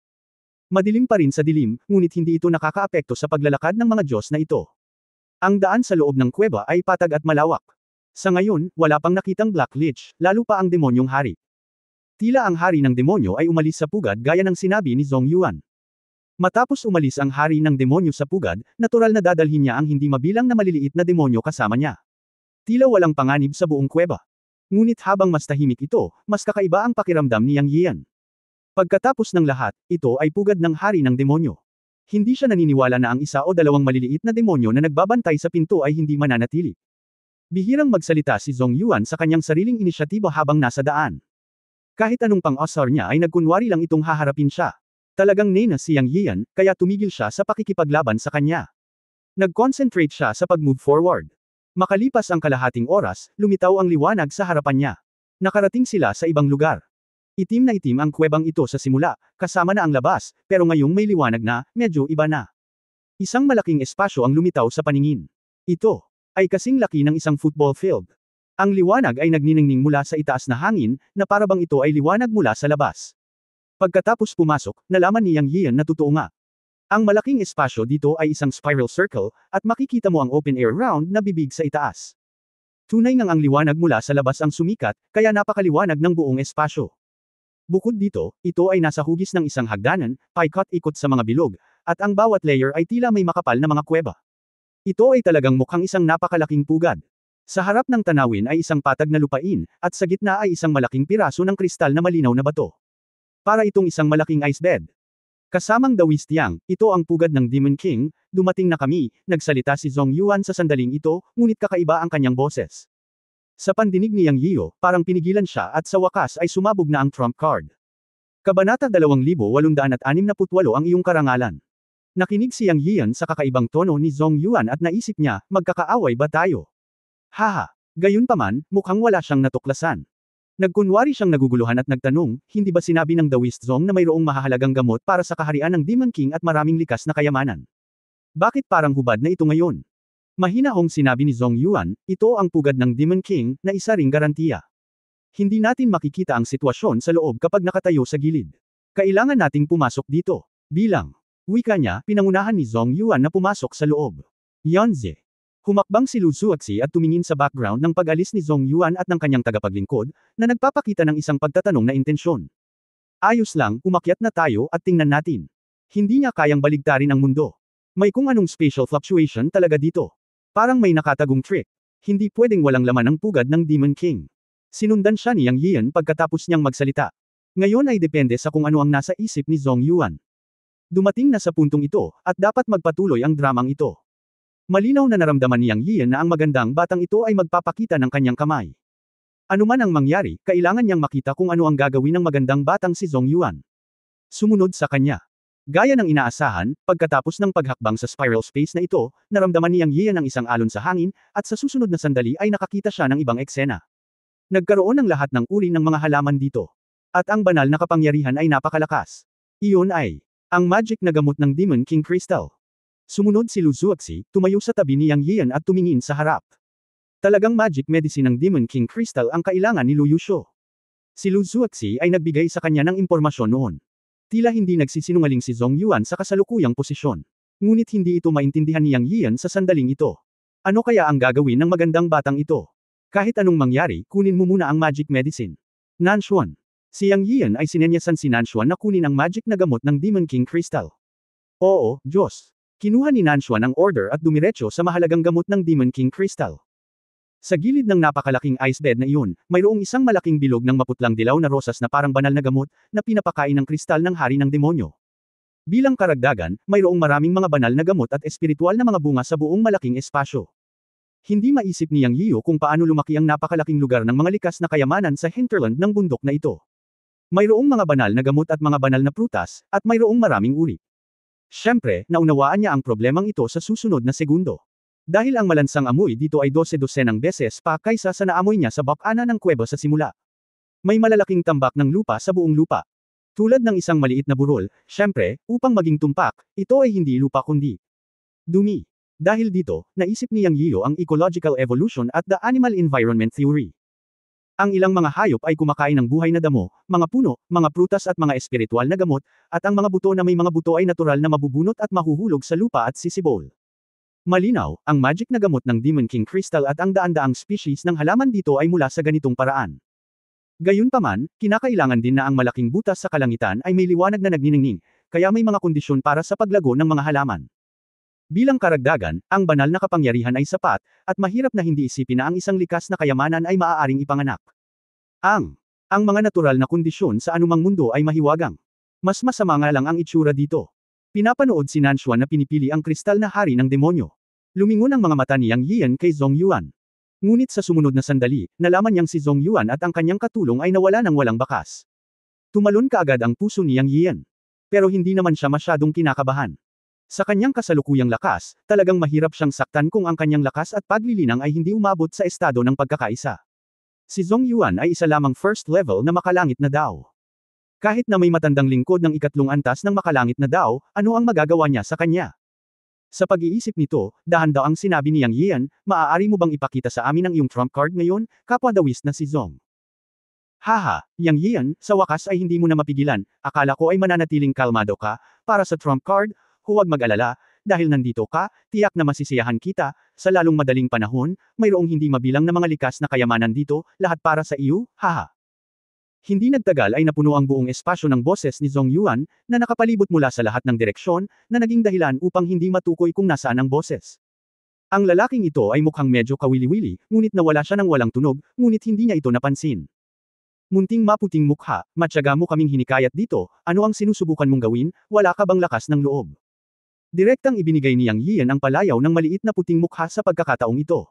Madilim pa rin sa dilim, ngunit hindi ito nakakaapekto sa paglalakad ng mga Diyos na ito. Ang daan sa loob ng kuweba ay patag at malawak. Sa ngayon, wala pang nakitang Black Lich, lalo pa ang demonyong hari. Tila ang hari ng demonyo ay umalis sa pugad gaya ng sinabi ni Zhong Yuan. Matapos umalis ang hari ng demonyo sa pugad, natural na dadalhin niya ang hindi mabilang na maliliit na demonyo kasama niya. Tila walang panganib sa buong kuweba. Ngunit habang mas tahimik ito, mas kakaiba ang pakiramdam ni Yang Yian. Pagkatapos ng lahat, ito ay pugad ng hari ng demonyo. Hindi siya naniniwala na ang isa o dalawang maliliit na demonyo na nagbabantay sa pinto ay hindi mananatili. Bihirang magsalita si Zhong Yuan sa kanyang sariling inisyatibo habang nasa daan. Kahit anong pang-asar niya ay nagkunwari lang itong haharapin siya. Talagang nena si Yang Yian, kaya tumigil siya sa pakikipaglaban sa kanya. Nag-concentrate siya sa pag-move forward. Makalipas ang kalahating oras, lumitaw ang liwanag sa harapan niya. Nakarating sila sa ibang lugar. Itim na itim ang kuwebang ito sa simula, kasama na ang labas, pero ngayong may liwanag na, medyo iba na. Isang malaking espasyo ang lumitaw sa paningin. Ito ay kasing laki ng isang football field. Ang liwanag ay nagniningning mula sa itaas na hangin, na parabang ito ay liwanag mula sa labas. Pagkatapos pumasok, nalaman ni Yang Yian na totoo nga. Ang malaking espasyo dito ay isang spiral circle, at makikita mo ang open-air round na bibig sa itaas. Tunay ngang ang liwanag mula sa labas ang sumikat, kaya napakaliwanag ng buong espasyo. Bukod dito, ito ay nasa hugis ng isang hagdanan, paikot-ikot sa mga bilog, at ang bawat layer ay tila may makapal na mga kuweba. Ito ay talagang mukhang isang napakalaking pugad. Sa harap ng tanawin ay isang patag na lupain, at sa gitna ay isang malaking piraso ng kristal na malinaw na bato. Para itong isang malaking ice bed. Kasamang The Wist Yang, ito ang pugad ng Demon King. Dumating na kami, nagsalita si Zhong Yuan sa sandaling ito, ngunit kakaiba ang kanyang boses. Sa pandinig ni Yang Yio, parang pinigilan siya at sa wakas ay sumabog na ang trump card. Kabanata 2868 ang iyong karangalan. Nakinig si Yang Yian sa kakaibang tono ni Zhong Yuan at naisip niya, magkakaaway ba tayo? Haha. Gayunpaman, mukhang wala siyang natuklasan. Nagkunwari siyang naguguluhan at nagtanong, hindi ba sinabi ng The Wist Zong na mayroong mahahalagang gamot para sa kaharian ng Demon King at maraming likas na kayamanan? Bakit parang hubad na ito ngayon? Mahinahong sinabi ni Zhong Yuan, ito ang pugad ng Demon King, na isa ring garantiya. Hindi natin makikita ang sitwasyon sa loob kapag nakatayo sa gilid. Kailangan nating pumasok dito. Bilang wika niya, pinangunahan ni Zhong Yuan na pumasok sa loob. Yanze. Humakbang si Lu Zuoxi at tumingin sa background ng pag-alis ni Zhong Yuan at ng kanyang tagapaglingkod, na nagpapakita ng isang pagtatanong na intensyon. Ayos lang, umakyat na tayo at tingnan natin. Hindi niya kayang baligtarin ang mundo. May kung anong spatial fluctuation talaga dito. Parang may nakatagong trick. Hindi pwedeng walang laman ang pugad ng Demon King. Sinundan siya ni Yang Yian pagkatapos niyang magsalita. Ngayon ay depende sa kung ano ang nasa isip ni Zhong Yuan. Dumating na sa puntong ito, at dapat magpatuloy ang dramang ito. Malinaw na naramdaman ni Yang Yian na ang magandang batang ito ay magpapakita ng kanyang kamay. Ano man ang mangyari, kailangan niyang makita kung ano ang gagawin ng magandang batang si Zhong Yuan. Sumunod sa kanya. Gaya ng inaasahan, pagkatapos ng paghakbang sa spiral space na ito, naramdaman ni Yang Yian ang isang alon sa hangin, at sa susunod na sandali ay nakakita siya ng ibang eksena. Nagkaroon ng lahat ng uri ng mga halaman dito. At ang banal na kapangyarihan ay napakalakas. Iyon ay ang magic na gamot ng Demon King Crystal. Sumunod si Lu Zuoxi, tumayo sa tabi ni Yang Yian at tumingin sa harap. Talagang magic medicine ng Demon King Crystal ang kailangan ni Lu Yusho. Si Lu Zuoxi ay nagbigay sa kanya ng impormasyon noon. Tila hindi nagsisinungaling si Zhong Yuan sa kasalukuyang posisyon. Ngunit hindi ito maintindihan ni Yang Yian sa sandaling ito. Ano kaya ang gagawin ng magandang batang ito? Kahit anong mangyari, kunin mo muna ang magic medicine. Nanshuan. Si Yang Yian ay sinenyasan si Nanshuan na kunin ang magic na gamot ng Demon King Crystal. Oo, Diyos. Kinuha ni Nanshuan ang order at dumiretso sa mahalagang gamot ng Demon King Crystal. Sa gilid ng napakalaking ice bed na iyon, mayroong isang malaking bilog ng maputlang dilaw na rosas na parang banal na gamot, na pinapakain ng kristal ng hari ng demonyo. Bilang karagdagan, mayroong maraming mga banal na gamot at espiritual na mga bunga sa buong malaking espasyo. Hindi maisip ni Yang Yiu kung paano lumaki ang napakalaking lugar ng mga likas na kayamanan sa hinterland ng bundok na ito. Mayroong mga banal na gamot at mga banal na prutas, at mayroong maraming uri. Siyempre, naunawaan niya ang problemang ito sa susunod na segundo. Dahil ang malansang amoy dito ay 12-dosenang beses pa kaysa sa naamoy niya sa bakana ng kuweba sa simula. May malalaking tambak ng lupa sa buong lupa. Tulad ng isang maliit na burol, siyempre, upang maging tumpak, ito ay hindi lupa kundi dumi. Dahil dito, naisip ni Yang Yiu ang ecological evolution at the animal environment theory. Ang ilang mga hayop ay kumakain ng buhay na damo, mga puno, mga prutas at mga espiritual na gamot, at ang mga buto na may mga buto ay natural na mabubunot at mahuhulog sa lupa at sisibol. Malinaw, ang magic na gamot ng Demon King Crystal at ang daan-daang species ng halaman dito ay mula sa ganitong paraan. Gayunpaman, kinakailangan din na ang malaking butas sa kalangitan ay may liwanag na nagniningning, kaya may mga kondisyon para sa paglago ng mga halaman. Bilang karagdagan, ang banal na kapangyarihan ay sapat, at mahirap na hindi isipin na ang isang likas na kayamanan ay maaaring ipanganak. Ang mga natural na kondisyon sa anumang mundo ay mahiwagang. Mas masama nga lang ang itsura dito. Pinapanood si Nanshuan na pinipili ang kristal na hari ng demonyo. Lumingon ang mga mata ni Yang Yian kay Zhong Yuan. Ngunit sa sumunod na sandali, nalaman niyang si Zhong Yuan at ang kanyang katulong ay nawala ng walang bakas. Tumalon kaagad ang puso ni Yang Yian. Pero hindi naman siya masyadong kinakabahan. Sa kanyang kasalukuyang lakas, talagang mahirap siyang saktan kung ang kanyang lakas at paglilinang ay hindi umabot sa estado ng pagkakaisa. Si Zhong Yuan ay isa lamang first level na makalangit na Dao. Kahit na may matandang lingkod ng ikatlong antas ng makalangit na Dao, ano ang magagawa niya sa kanya? Sa pag-iisip nito, dahan-daw ang sinabi ni Yang Yian, maaari mo bang ipakita sa amin ang iyong trump card ngayon, kapwa dawis na si Zhong? Haha, Yang Yian, sa wakas ay hindi mo na mapigilan, akala ko ay mananatiling kalmado ka, para sa trump card. Huwag mag-alala, dahil nandito ka, tiyak na masisiyahan kita, sa lalong madaling panahon, mayroong hindi mabilang na mga likas na kayamanan dito, lahat para sa iyo, haha. Hindi nagtagal ay napuno ang buong espasyo ng boses ni Zhong Yuan, na nakapalibot mula sa lahat ng direksyon, na naging dahilan upang hindi matukoy kung nasaan ang boses. Ang lalaking ito ay mukhang medyo kawili-wili, ngunit nawala siya ng walang tunog, ngunit hindi niya ito napansin. Munting maputing mukha, matyaga mo kaming hinikayat dito, ano ang sinusubukan mong gawin, wala ka bang lakas ng loob? Direktang ibinigay ni Yang Yian ang palayaw ng maliit na puting mukha sa pagkakataong ito.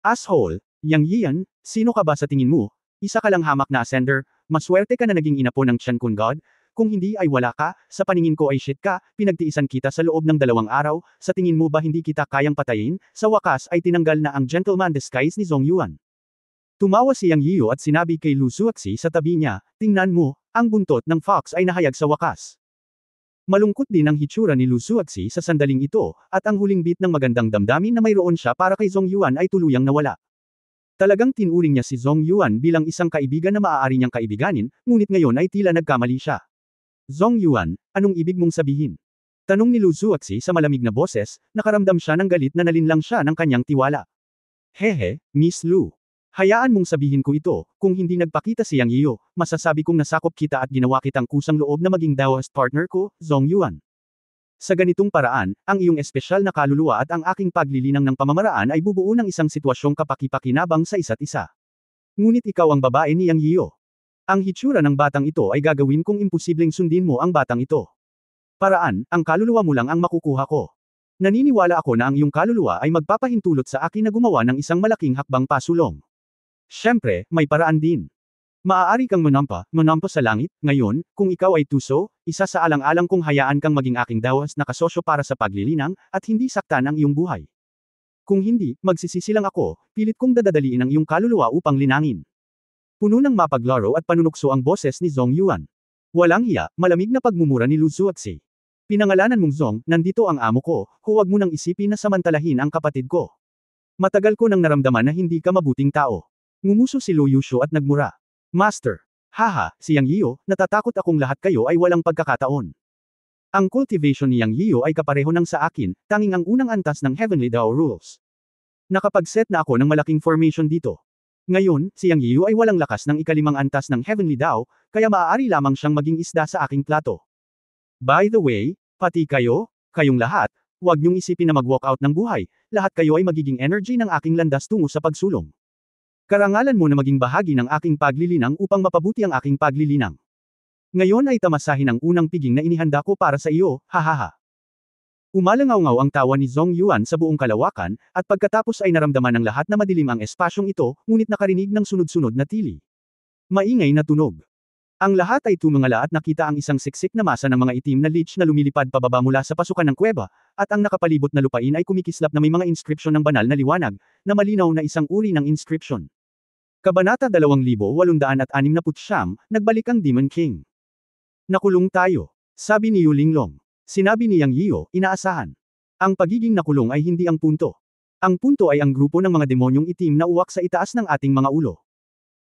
Asshole, Yang Yian, sino ka ba sa tingin mo? Isa ka lang hamak na ascender, maswerte ka na naging ina po ng Chen Kun God, kung hindi ay wala ka, sa paningin ko ay shit ka, pinagtiisan kita sa loob ng 2 araw, sa tingin mo ba hindi kita kayang patayin, sa wakas ay tinanggal na ang gentleman disguise ni Zhong Yuan. Tumawa si Yang Yiu at sinabi kay Lu Zuoxi sa tabi niya, tingnan mo, ang buntot ng fox ay nahayag sa wakas. Malungkot din ang hitsura ni Lu Zuoxi sa sandaling ito, at ang huling bit ng magandang damdamin na mayroon siya para kay Zhong Yuan ay tuluyang nawala. Talagang tinuring niya si Zhong Yuan bilang isang kaibigan na maaari niyang kaibiganin, ngunit ngayon ay tila nagkamali siya. Zhong Yuan, anong ibig mong sabihin? Tanong ni Lu Zuoxi sa malamig na boses, nakaramdam siya ng galit na nalinlang siya ng kanyang tiwala. Hehe, Miss Lu. Hayaan mong sabihin ko ito, kung hindi nagpakita si Yang Yiu, masasabi kong nasakop kita at ginawa kitang kusang loob na maging Daoist partner ko, Zhong Yuan. Sa ganitong paraan, ang iyong espesyal na kaluluwa at ang aking paglilinang ng pamamaraan ay bubuo ng isang sitwasyong kapaki-pakinabang sa isa't isa. Ngunit ikaw ang babae ni Yang Yiu. Ang hitsura ng batang ito ay gagawin kung imposibleng sundin mo ang batang ito. Paraan, ang kaluluwa mo lang ang makukuha ko. Naniniwala ako na ang iyong kaluluwa ay magpapahintulot sa akin na gumawa ng isang malaking hakbang pasulong. Siyempre, may paraan din. Maaari kang manampa sa langit, ngayon, kung ikaw ay tuso, isa sa alang-alang kong hayaan kang maging aking dawas na kasosyo para sa paglilinang, at hindi saktan ang iyong buhay. Kung hindi, magsisisi lang ako, pilit kong dadadaliin ang iyong kaluluwa upang linangin. Puno ng mapaglaro at panunukso ang boses ni Zhong Yuan. Walang hiya, malamig na pagmumura ni Lu Zuoxi. Pinangalanan mong Zhong, nandito ang amo ko, huwag mo nang isipin na samantalahin ang kapatid ko. Matagal ko nang naramdaman na hindi ka mabuting tao. Ngumuso si Lu Yushu at nagmura. Master. Haha, si Yang Yiu, natatakot akong lahat kayo ay walang pagkakataon. Ang cultivation ni Yang Yiu ay kapareho ng sa akin, tanging ang unang antas ng Heavenly Dao Rules. Nakapag-set na ako ng malaking formation dito. Ngayon, si Yang Yiu ay walang lakas ng ikalimang antas ng Heavenly Dao, kaya maaari lamang siyang maging isda sa aking plato. By the way, pati kayong lahat, huwag niyong isipin na mag-walk out ng buhay, lahat kayo ay magiging energy ng aking landas tungo sa pagsulong. Karangalan mo na maging bahagi ng aking paglilinang upang mapabuti ang aking paglilinang. Ngayon ay tamasahin ang unang piging na inihanda ko para sa iyo, hahaha. Umalangaw-ngaw ang tawa ni Zhong Yuan sa buong kalawakan, at pagkatapos ay naramdaman ng lahat na madilim ang espasyong ito, ngunit nakarinig ng sunod-sunod na tili. Maingay na tunog. Ang lahat ay tumingala at nakita ang isang siksik na masa ng mga itim na lich na lumilipad pababa mula sa pasukan ng kuweba, at ang nakapalibot na lupain ay kumikislap na may mga inscription ng banal na liwanag, na malinaw na isang uri ng inscription. Kabanata 2869, nagbalik ang Demon King. Nakulong tayo. Sabi ni Yu Linglong. Sinabi ni Yang Yiu, inaasahan. Ang pagiging nakulong ay hindi ang punto. Ang punto ay ang grupo ng mga demonyong itim na uwak sa itaas ng ating mga ulo.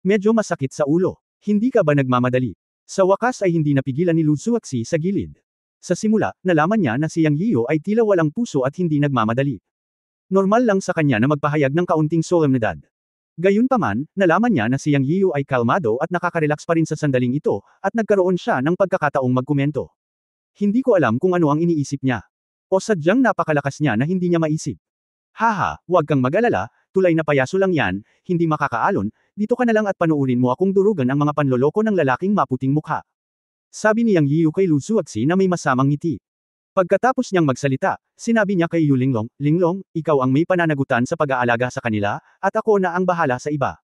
Medyo masakit sa ulo. Hindi ka ba nagmamadali? Sa wakas ay hindi napigilan ni Lu Zuoxi sa gilid. Sa simula, nalaman niya na si Yang Yiu ay tila walang puso at hindi nagmamadali. Normal lang sa kanya na magpahayag ng kaunting solemnidad. Gayunpaman, nalaman niya na si Yang Yiu ay kalmado at nakaka-relax pa rin sa sandaling ito, at nagkaroon siya ng pagkakataong magkomento. Hindi ko alam kung ano ang iniisip niya. O sadyang napakalakas niya na hindi niya maisip. Haha, huwag kang mag-alala, tulay na payaso lang yan, hindi makakaalon, dito ka na lang at panuurin mo akong durugan ang mga panloloko ng lalaking maputing mukha. Sabi ni Yang Yiu kay Lu Zuoxi na may masamang ngiti. Pagkatapos niyang magsalita, sinabi niya kay Yu Linglong, Linglong, ikaw ang may pananagutan sa pag-aalaga sa kanila, at ako na ang bahala sa iba.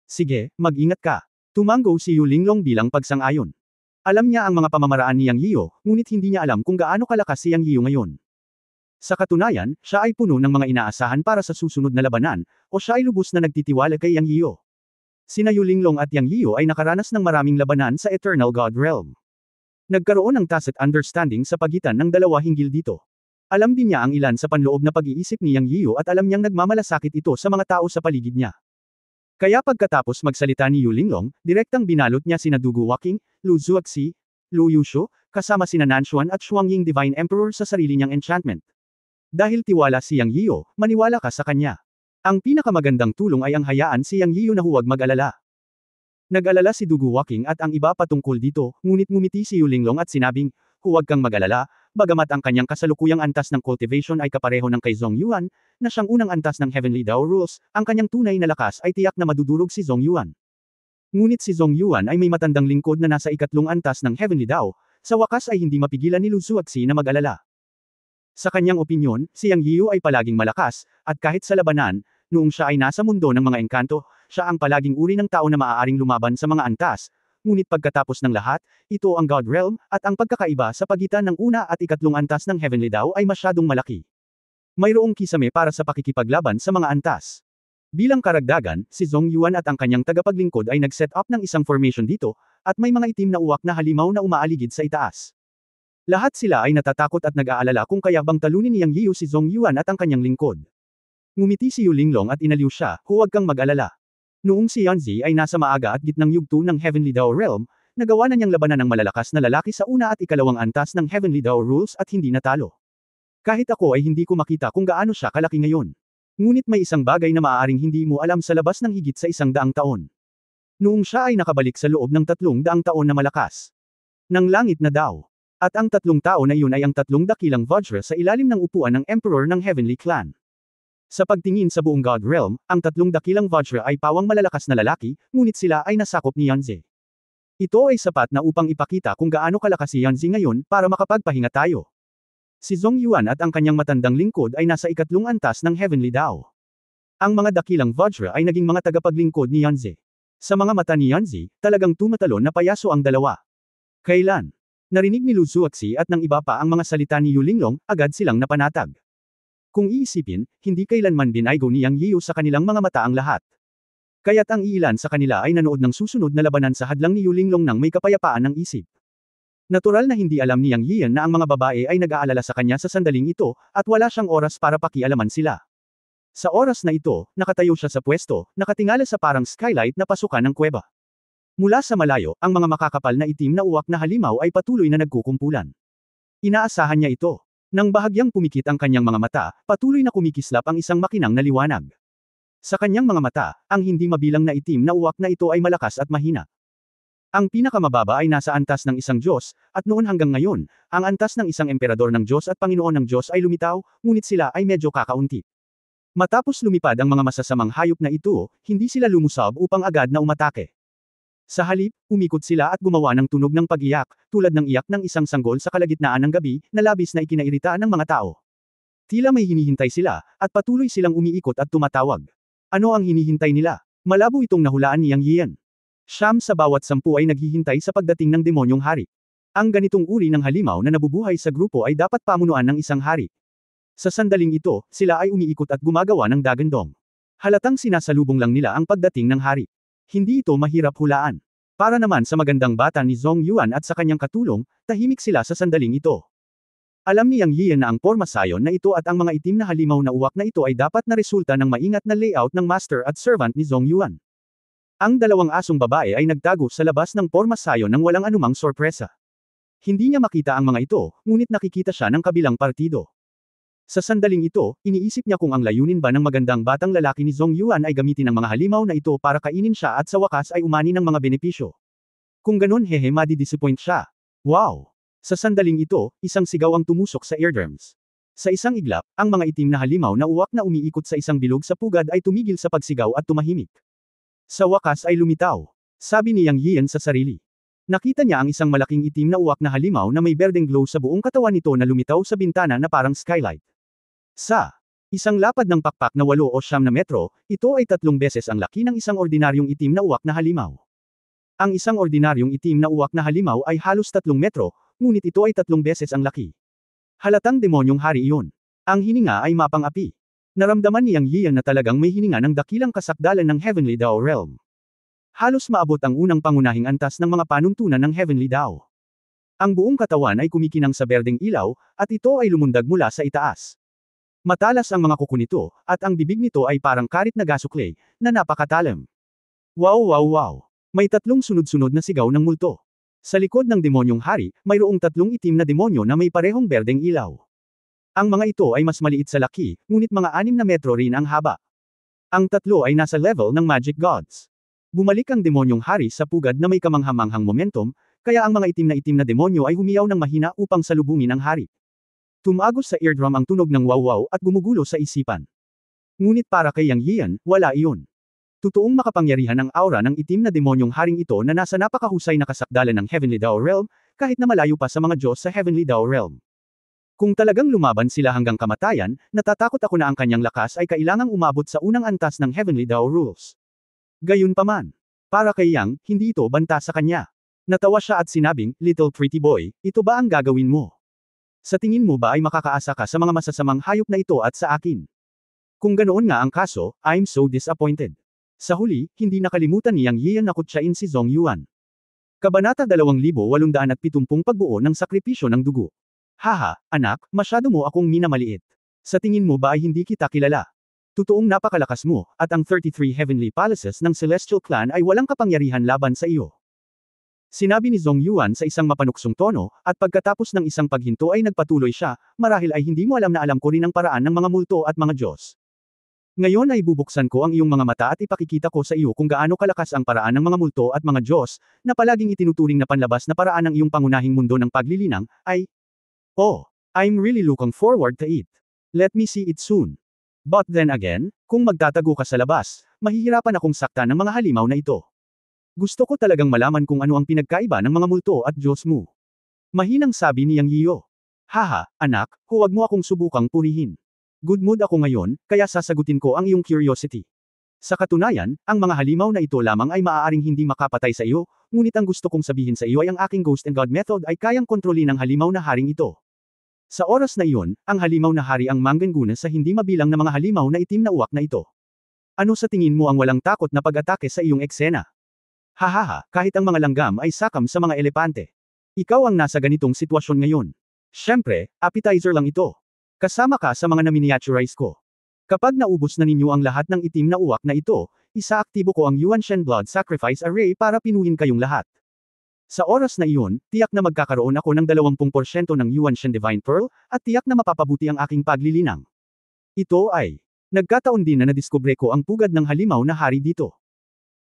Sige, mag-ingat ka. Tumanggo si Yu Linglong bilang pagsang-ayon. Alam niya ang mga pamamaraan ni Yang Yiu, ngunit hindi niya alam kung gaano kalakas si Yang Yiu ngayon. Sa katunayan, siya ay puno ng mga inaasahan para sa susunod na labanan, o siya ay lubos na nagtitiwala kay Yang Yiu. Sina Yu Linglong at Yang Yiu ay nakaranas ng maraming labanan sa Eternal God Realm. Nagkaroon ng tacit understanding sa pagitan ng dalawa hinggil dito. Alam din niya ang ilan sa panloob na pag-iisip ni Yang Yiu at alam niyang nagmamalasakit ito sa mga tao sa paligid niya. Kaya pagkatapos magsalita ni Yu Linglong, direktang binalot niya sina Dugu Waking, Lu Zuoxi, Lu Yushu, kasama sina Nanshuan at Shuangying Divine Emperor sa sarili niyang enchantment. Dahil tiwala si Yang Yiu, maniwala ka sa kanya. Ang pinakamagandang tulong ay ang hayaan si Yang Yiu na huwag mag-alala. Nag-alala si Dugu Waking at ang iba patungkol dito, ngunit ngumiti si Yu Linglong at sinabing, huwag kang mag-alala, bagamat ang kanyang kasalukuyang antas ng cultivation ay kapareho ng kay Zhong Yuan, na siyang unang antas ng Heavenly Dao Rules, ang kanyang tunay na lakas ay tiyak na madudurog si Zhong Yuan. Ngunit si Zhong Yuan ay may matandang lingkod na nasa ikatlong antas ng Heavenly Dao, sa wakas ay hindi mapigilan ni Lu Zuaxi na mag-alala. Sa kanyang opinyon, si Yang Yiu ay palaging malakas, at kahit sa labanan, noong siya ay nasa mundo ng mga engkanto, siya ang palaging uri ng tao na maaaring lumaban sa mga antas. Ngunit pagkatapos ng lahat, ito ang God Realm, at ang pagkakaiba sa pagitan ng una at ikatlong antas ng Heavenly Dao ay masyadong malaki. Mayroong kisame para sa pakikipaglaban sa mga antas. Bilang karagdagan, si Zhong Yuan at ang kanyang tagapaglingkod ay nag-set up ng isang formation dito, at may mga itim na uwak na halimaw na umaaligid sa itaas. Lahat sila ay natatakot at nag-aalala kung kaya bang talunin ni Yang Yiu si Zhong Yuan at ang kanyang lingkod. Ngumiti si Yu Linglong at inaliw siya, huwag kang mag-alala. Noong si Yanzi ay nasa maaga at gitnang yugto ng Heavenly Dao Realm, nagawa na niyang labanan ng malalakas na lalaki sa una at ikalawang antas ng Heavenly Dao Rules at hindi natalo. Kahit ako ay hindi ko makita kung gaano siya kalaki ngayon. Ngunit may isang bagay na maaaring hindi mo alam sa labas ng higit sa 100 taon. Noong siya ay nakabalik sa loob ng 300 taon na malakas. Ng langit na Dao. At ang 3 tao na iyon ay ang 3 dakilang Vajra sa ilalim ng upuan ng Emperor ng Heavenly Clan. Sa pagtingin sa buong God Realm, ang 3 dakilang Vajra ay pawang malalakas na lalaki, ngunit sila ay nasakop ni Yanzi. Ito ay sapat na upang ipakita kung gaano kalakas si Yanzi ngayon para makapagpahinga tayo. Si Zhong Yuan at ang kanyang matandang lingkod ay nasa ikatlong antas ng Heavenly Dao. Ang mga dakilang Vajra ay naging mga tagapaglingkod ni Yanzi. Sa mga mata ni Yanzi, talagang tumatalon na payaso ang dalawa. Kailan? Narinig ni Lu Zuaxi at ng iba pa ang mga salita ni Yu Linglong, agad silang napanatag. Kung iisipin, hindi kailanman binaygo ni Yang Yiu sa kanilang mga mata ang lahat. Kaya't ang iilan sa kanila ay nanood ng susunod na labanan sa hadlang ni Yu Linglong nang may kapayapaan ng isip. Natural na hindi alam ni Yang Yian na ang mga babae ay nag-aalala sa kanya sa sandaling ito, at wala siyang oras para pakialaman sila. Sa oras na ito, nakatayo siya sa pwesto, nakatingala sa parang skylight na pasukan ng kuweba. Mula sa malayo, ang mga makakapal na itim na uwak na halimaw ay patuloy na nagkukumpulan. Inaasahan niya ito. Nang bahagyang pumikit ang kanyang mga mata, patuloy na kumikislap ang isang makinang na liwanag. Sa kanyang mga mata, ang hindi mabilang na itim na uwak na ito ay malakas at mahina. Ang pinakamababa ay nasa antas ng isang Diyos, at noon hanggang ngayon, ang antas ng isang emperador ng Diyos at Panginoon ng Diyos ay lumitaw, ngunit sila ay medyo kakaunti. Matapos lumipad ang mga masasamang hayop na ito, hindi sila lumusab upang agad na umatake. Sa halip, umikot sila at gumawa ng tunog ng pag-iyak, tulad ng iyak ng isang sanggol sa kalagitnaan ng gabi, na labis na ikinairita ng mga tao. Tila may hinihintay sila, at patuloy silang umiikot at tumatawag. Ano ang hinihintay nila? Malabo itong nahulaan ni Yang Yian. 9 sa bawat 10 ay naghihintay sa pagdating ng demonyong hari. Ang ganitong uri ng halimaw na nabubuhay sa grupo ay dapat pamunuan ng isang hari. Sa sandaling ito, sila ay umiikot at gumagawa ng dagandong. Halatang sinasalubong lang nila ang pagdating ng hari. Hindi ito mahirap hulaan. Para naman sa magandang bata ni Zhong Yuan at sa kanyang katulong, tahimik sila sa sandaling ito. Alam ni Yang Yian na ang porma sayon na ito at ang mga itim na halimaw na uwak na ito ay dapat na resulta ng maingat na layout ng master at servant ni Zhong Yuan. Ang dalawang asong babae ay nagtago sa labas ng porma sayon nang walang anumang sorpresa. Hindi niya makita ang mga ito, ngunit nakikita siya ng kabilang partido. Sa sandaling ito, iniisip niya kung ang layunin ba ng magandang batang lalaki ni Zhong Yuan ay gamitin ang mga halimaw na ito para kainin siya at sa wakas ay umani ng mga benepisyo. Kung ganun madi-disappoint siya. Wow! Sa sandaling ito, isang sigaw ang tumusok sa eardrums. Sa isang iglap, ang mga itim na halimaw na uwak na umiikot sa isang bilog sa pugad ay tumigil sa pagsigaw at tumahimik. Sa wakas ay lumitaw. Sabi ni Yang Yian sa sarili. Nakita niya ang isang malaking itim na uwak na halimaw na may berdeng glow sa buong katawan nito na lumitaw sa bintana na parang skylight. Sa isang lapad ng pakpak na 8 o 9 na metro, ito ay 3 beses ang laki ng isang ordinaryong itim na uwak na halimaw. Ang isang ordinaryong itim na uwak na halimaw ay halos 3 metro, ngunit ito ay 3 beses ang laki. Halatang demonyong hari iyon. Ang hininga ay mapang-api. Naramdaman ni Yang Yian na talagang may hininga ng dakilang kasakdalan ng Heavenly Dao Realm. Halos maabot ang unang pangunahing antas ng mga panuntunan ng Heavenly Dao. Ang buong katawan ay kumikinang sa berdeng ilaw, at ito ay lumundag mula sa itaas. Matalas ang mga kuko nito, at ang bibig nito ay parang karit na gasuklay, na napakatalim. Wow wow wow! May 3 sunod-sunod na sigaw ng multo. Sa likod ng demonyong hari, mayroong 3 itim na demonyo na may parehong berdeng ilaw. Ang mga ito ay mas maliit sa laki, ngunit mga 6 na metro rin ang haba. Ang 3 ay nasa level ng Magic Gods. Bumalik ang demonyong hari sa pugad na may kamanghamanghang momentum, kaya ang mga itim na demonyo ay humiyaw ng mahina upang salubungin ang hari. Tumagos sa eardrum ang tunog ng wow-wow at gumugulo sa isipan. Ngunit para kay Yang Yian, wala iyon. Totoong makapangyarihan ang aura ng itim na demonyong haring ito na nasa napakahusay na kasakdalan ng Heavenly Dao Realm, kahit na malayo pa sa mga Diyos sa Heavenly Dao Realm. Kung talagang lumaban sila hanggang kamatayan, natatakot ako na ang kanyang lakas ay kailangang umabot sa unang antas ng Heavenly Dao Rules. Gayunpaman, para kay Yang, hindi ito banta sa kanya. Natawa siya at sinabing, "Little pretty boy, ito ba ang gagawin mo? Sa tingin mo ba ay makakaasa ka sa mga masasamang hayop na ito at sa akin? Kung ganoon nga ang kaso, I'm so disappointed." Sa huli, hindi nakalimutan ni Yang Yian na kutsain si Zhong Yuan. Kabanata 2870 Pagbuo ng sakripisyo ng dugo. Haha, anak, masyado mo akong minamaliit. Sa tingin mo ba ay hindi kita kilala? Totoong napakalakas mo, at ang 33 Heavenly Palaces ng Celestial Clan ay walang kapangyarihan laban sa iyo. Sinabi ni Zhong Yuan sa isang mapanuksong tono, at pagkatapos ng isang paghinto ay nagpatuloy siya, marahil ay hindi mo alam na alam ko rin ang paraan ng mga multo at mga Diyos. Ngayon ay bubuksan ko ang iyong mga mata at ipakikita ko sa iyo kung gaano kalakas ang paraan ng mga multo at mga Diyos, na palaging itinuturing na panlabas na paraan ng iyong pangunahing mundo ng paglilinang, ay, "Oh, I'm really looking forward to it. Let me see it soon." But then again, kung magtatago ka sa labas, mahihirapan akong saktan ng mga halimaw na ito. Gusto ko talagang malaman kung ano ang pinagkaiba ng mga multo at Diyos mo. Mahinang sabi ni Yang Yiyo. "Haha, anak, huwag mo akong subukang purihin. Good mood ako ngayon, kaya sasagutin ko ang iyong curiosity. Sa katunayan, ang mga halimaw na ito lamang ay maaaring hindi makapatay sa iyo, ngunit ang gusto kong sabihin sa iyo ay ang aking Ghost and God method ay kayang kontrolin ang halimaw na haring ito." Sa oras na iyon, ang halimaw na hari ang mangganguna sa hindi mabilang na mga halimaw na itim na uwak na ito. "Ano sa tingin mo ang walang takot na pag-atake sa iyong eksena? Hahaha, kahit ang mga langgam ay sakam sa mga elepante. Ikaw ang nasa ganitong sitwasyon ngayon. Siyempre, appetizer lang ito. Kasama ka sa mga na-miniaturize ko. Kapag naubos na ninyo ang lahat ng itim na uwak na ito, isaaktibo ko ang Yuanshen Blood Sacrifice Array para pinuhin kayong lahat. Sa oras na iyon, tiyak na magkakaroon ako ng 20% ng Yuanshen Divine Pearl, at tiyak na mapapabuti ang aking paglilinang. Ito ay, nagkataon din na nadiskubre ko ang pugad ng halimaw na hari dito.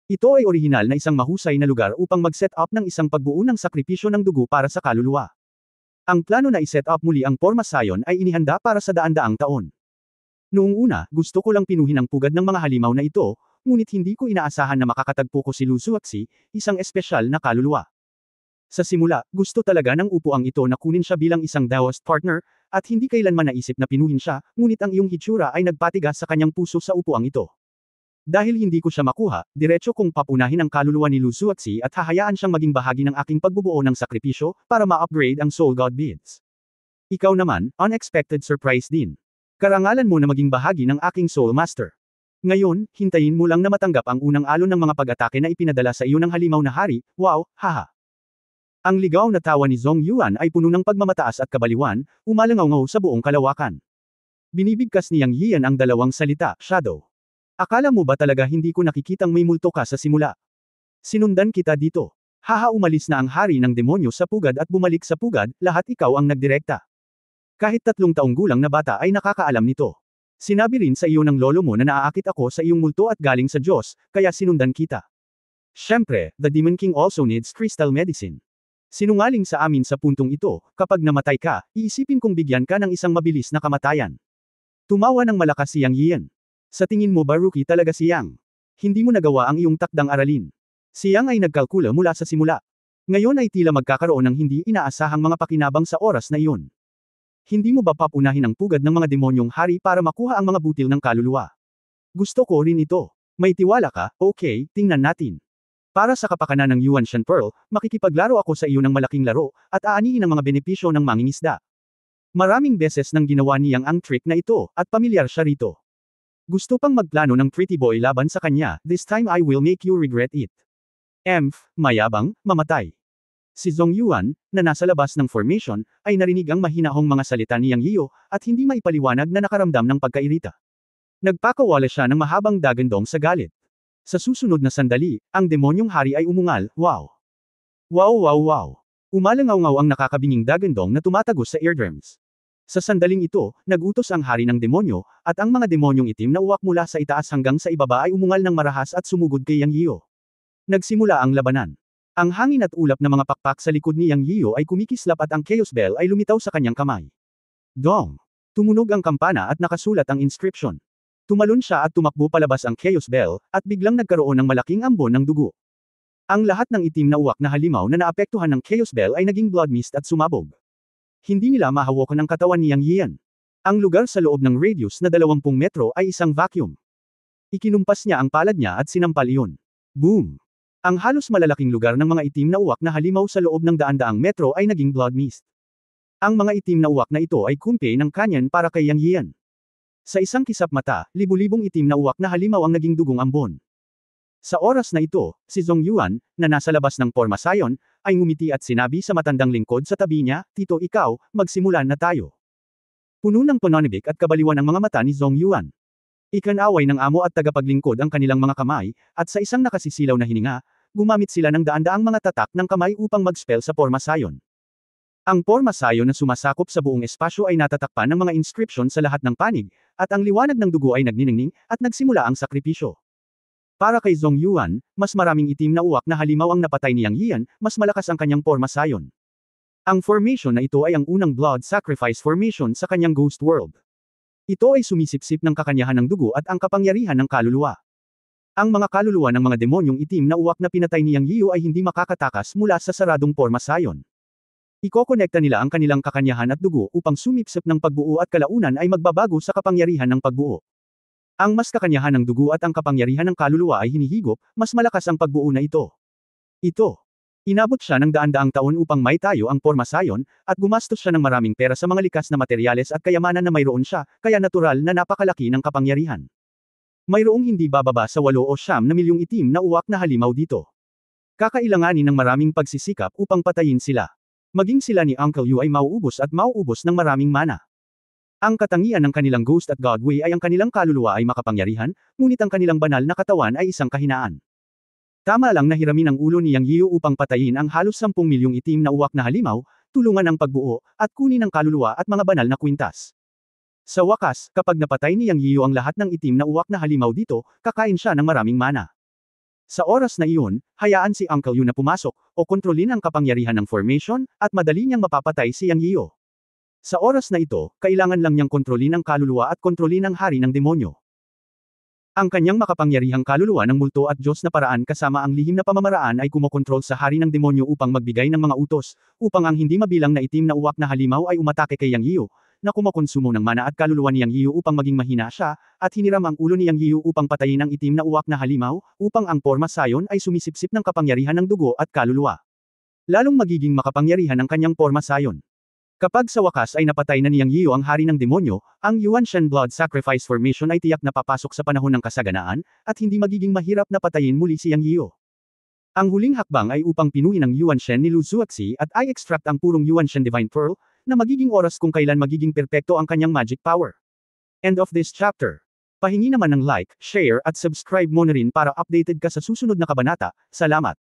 Ito ay orihinal na isang mahusay na lugar upang mag-set up ng isang pagbuo ng sakripisyo ng dugo para sa kaluluwa. Ang plano na i-set up muli ang Forma Sion ay inihanda para sa daan-daang taon. Noong una, gusto ko lang pinuhin ang pugad ng mga halimaw na ito, ngunit hindi ko inaasahan na makakatagpo ko si Lu Zuoxi, isang espesyal na kaluluwa. Sa simula, gusto talaga ng upuang ito na kunin siya bilang isang Daoist partner, at hindi kailanman naisip na pinuhin siya, ngunit ang iyong hitsura ay nagpatigas sa kanyang puso sa upuang ito. Dahil hindi ko siya makuha, diretso kong papunahin ang kaluluwa ni Lu Zuoxi at hahayaan siyang maging bahagi ng aking pagbubuo ng sakripisyo, para ma-upgrade ang Soul God Beads. Ikaw naman, unexpected surprise din. Karangalan mo na maging bahagi ng aking Soul Master. Ngayon, hintayin mo lang na matanggap ang unang alon ng mga pag-atake na ipinadala sa iyo ng halimaw na hari, wow, haha. Ang ligaw na tawa ni Zhong Yuan ay puno ng pagmamataas at kabaliwan, umalangaw-ngaw sa buong kalawakan. Binibigkas ni Yang Yian ang dalawang salita, shadow. Akala mo ba talaga hindi ko nakikitang may multo ka sa simula? Sinundan kita dito. Haha, umalis na ang hari ng demonyo sa pugad at bumalik sa pugad, lahat ikaw ang nagdirekta. Kahit 3 taong gulang na bata ay nakakaalam nito. Sinabi rin sa iyo ng lolo mo na naaakit ako sa iyong multo at galing sa Diyos, kaya sinundan kita. Siyempre, the Demon King also needs crystal medicine. Sinungaling sa amin sa puntong ito, kapag namatay ka, iisipin kong bigyan ka ng isang mabilis na kamatayan. Tumawa ng malakas si Yang Yian. Sa tingin mo ba rookie talaga si Yang? Hindi mo nagawa ang iyong takdang aralin. Si Yang ay nagkalkula mula sa simula. Ngayon ay tila magkakaroon ng hindi inaasahang mga pakinabang sa oras na iyon. Hindi mo ba papunahin ang pugad ng mga demonyong hari para makuha ang mga butil ng kaluluwa? Gusto ko rin ito. May tiwala ka, okay, tingnan natin. Para sa kapakanan ng Yuanshen Pearl, makikipaglaro ako sa iyo ng malaking laro, at aanihin ang mga benepisyo ng mangingisda. Maraming beses nang ginawa ni Yang ang trick na ito, at pamilyar siya rito. Gusto pang magplano ng pretty boy laban sa kanya, this time I will make you regret it. Mayabang, mamatay. Si Zhong Yuan, na nasa labas ng formation, ay narinig ang mahinahong mga salita ni Yang Yiyo, at hindi maipaliwanag na nakaramdam ng pagkairita. Nagpakawala siya ng mahabang dagandong sa galit. Sa susunod na sandali, ang demonyong hari ay umungal, wow. Wow wow wow. Umalangaw-ngaw ang nakakabinging dagandong na tumatagos sa eardrums. Sa sandaling ito, nagutos ang hari ng demonyo, at ang mga demonyong itim na uwak mula sa itaas hanggang sa ibaba ay umungal ng marahas at sumugod kay Yang Yiyo. Nagsimula ang labanan. Ang hangin at ulap na mga pakpak sa likod ni Yang Yiyo ay kumikislap at ang Chaos Bell ay lumitaw sa kanyang kamay. Dong! Tumunog ang kampana at nakasulat ang inscription. Tumalon siya at tumakbo palabas ang Chaos Bell, at biglang nagkaroon ng malaking ambon ng dugo. Ang lahat ng itim na uwak na halimaw na naapektuhan ng Chaos Bell ay naging blood mist at sumabog. Hindi nila mahawakan ang katawan ni Yang Yian. Ang lugar sa loob ng radius na 20 metro ay isang vacuum. Ikinumpas niya ang palad niya at sinampal iyon. Boom! Ang halos malalaking lugar ng mga itim na uwak na halimaw sa loob ng daan-daang metro ay naging blood mist. Ang mga itim na uwak na ito ay kumpi ng kanyan para kay Yang Yian. Sa isang kisap mata, libu-libong itim na uwak na halimaw ang naging dugong ambon. Sa oras na ito, si Zhong Yuan, na nasa labas ng Forma Sion, ay ngumiti at sinabi sa matandang lingkod sa tabi niya, "Tito ikaw, magsimulan na tayo." Puno ng pananibik at kabaliwan ang mga mata ni Zhong Yuan. Ikanaway ng amo at tagapaglingkod ang kanilang mga kamay, at sa isang nakasisilaw na hininga, gumamit sila ng daan-daang mga tatak ng kamay upang mag-spell sa Forma Sion. Ang Forma Sion na sumasakop sa buong espasyo ay natatakpan ng mga inscription sa lahat ng panig, at ang liwanag ng dugo ay nagniningning, at nagsimula ang sakripisyo. Para kay Zhong Yuan, mas maraming itim na uwak na halimaw ang napatay ni Yang Yian, mas malakas ang kanyang Forma Sion. Ang formation na ito ay ang unang blood sacrifice formation sa kanyang ghost world. Ito ay sumisipsip ng kakanyahan ng dugo at ang kapangyarihan ng kaluluwa. Ang mga kaluluwa ng mga demonyong itim na uwak na pinatay ni Yang Yiu ay hindi makakatakas mula sa saradong Forma Sion. Ikokonekta nila ang kanilang kakanyahan at dugo upang sumipsip ng pagbuo at kalaunan ay magbabago sa kapangyarihan ng pagbuo. Ang mas kakanyahan ng dugo at ang kapangyarihan ng kaluluwa ay hinihigop, mas malakas ang pagbuo na ito. Inabot siya ng daan-daang taon upang maitayo ang Forma Sion, at gumastos siya ng maraming pera sa mga likas na materyales at kayamanan na mayroon siya, kaya natural na napakalaki ng kapangyarihan. Mayroong hindi bababa sa 8 o 9 na milyong itim na uwak na halimaw dito. Kakailanganin ng maraming pagsisikap upang patayin sila. Maging sila ni Uncle Yu ay mauubos at mauubos ng maraming mana. Ang katangian ng kanilang ghost at god way ay ang kanilang kaluluwa ay makapangyarihan, ngunit ang kanilang banal na katawan ay isang kahinaan. Tama lang na hiramin ang ulo ni Yang Yiu upang patayin ang halos 10 milyong itim na uwak na halimaw, tulungan ang pagbuo, at kunin ang kaluluwa at mga banal na kwintas. Sa wakas, kapag napatay ni Yang Yiu ang lahat ng itim na uwak na halimaw dito, kakain siya ng maraming mana. Sa oras na iyon, hayaan si Uncle Yu na pumasok, o kontrolin ang kapangyarihan ng formation, at madali niyang mapapatay si Yang Yiu. Sa oras na ito, kailangan lang niyang kontrolin ang kaluluwa at kontrolin ang hari ng demonyo. Ang kanyang makapangyarihang kaluluwa ng multo at Diyos na paraan kasama ang lihim na pamamaraan ay kumokontrol sa hari ng demonyo upang magbigay ng mga utos, upang ang hindi mabilang na itim na uwak na halimaw ay umatake kay Yang Yiu, na kumokonsumo ng mana at kaluluwa ni Yang Yiu upang maging mahina siya, at hiniram ang ulo ni Yang Yiu upang patayin ang itim na uwak na halimaw, upang ang Forma Sion ay sumisipsip ng kapangyarihan ng dugo at kaluluwa. Lalong magiging makapangyarihan ang kanyang Forma Sion. Kapag sa wakas ay napatay na ni Yang Yiu ang hari ng demonyo, ang Yuanshan Blood Sacrifice Formation ay tiyak na papasok sa panahon ng kasaganaan, at hindi magiging mahirap na patayin muli si Yang Yiu. Ang huling hakbang ay upang pinuhin ang Yuanshan ni Lu Zuoxi at i-extract ang purong Yuanshan Divine Pearl, na magiging oras kung kailan magiging perpekto ang kanyang magic power. End of this chapter. Pahingi naman ng like, share at subscribe mo na rin para updated ka sa susunod na kabanata. Salamat.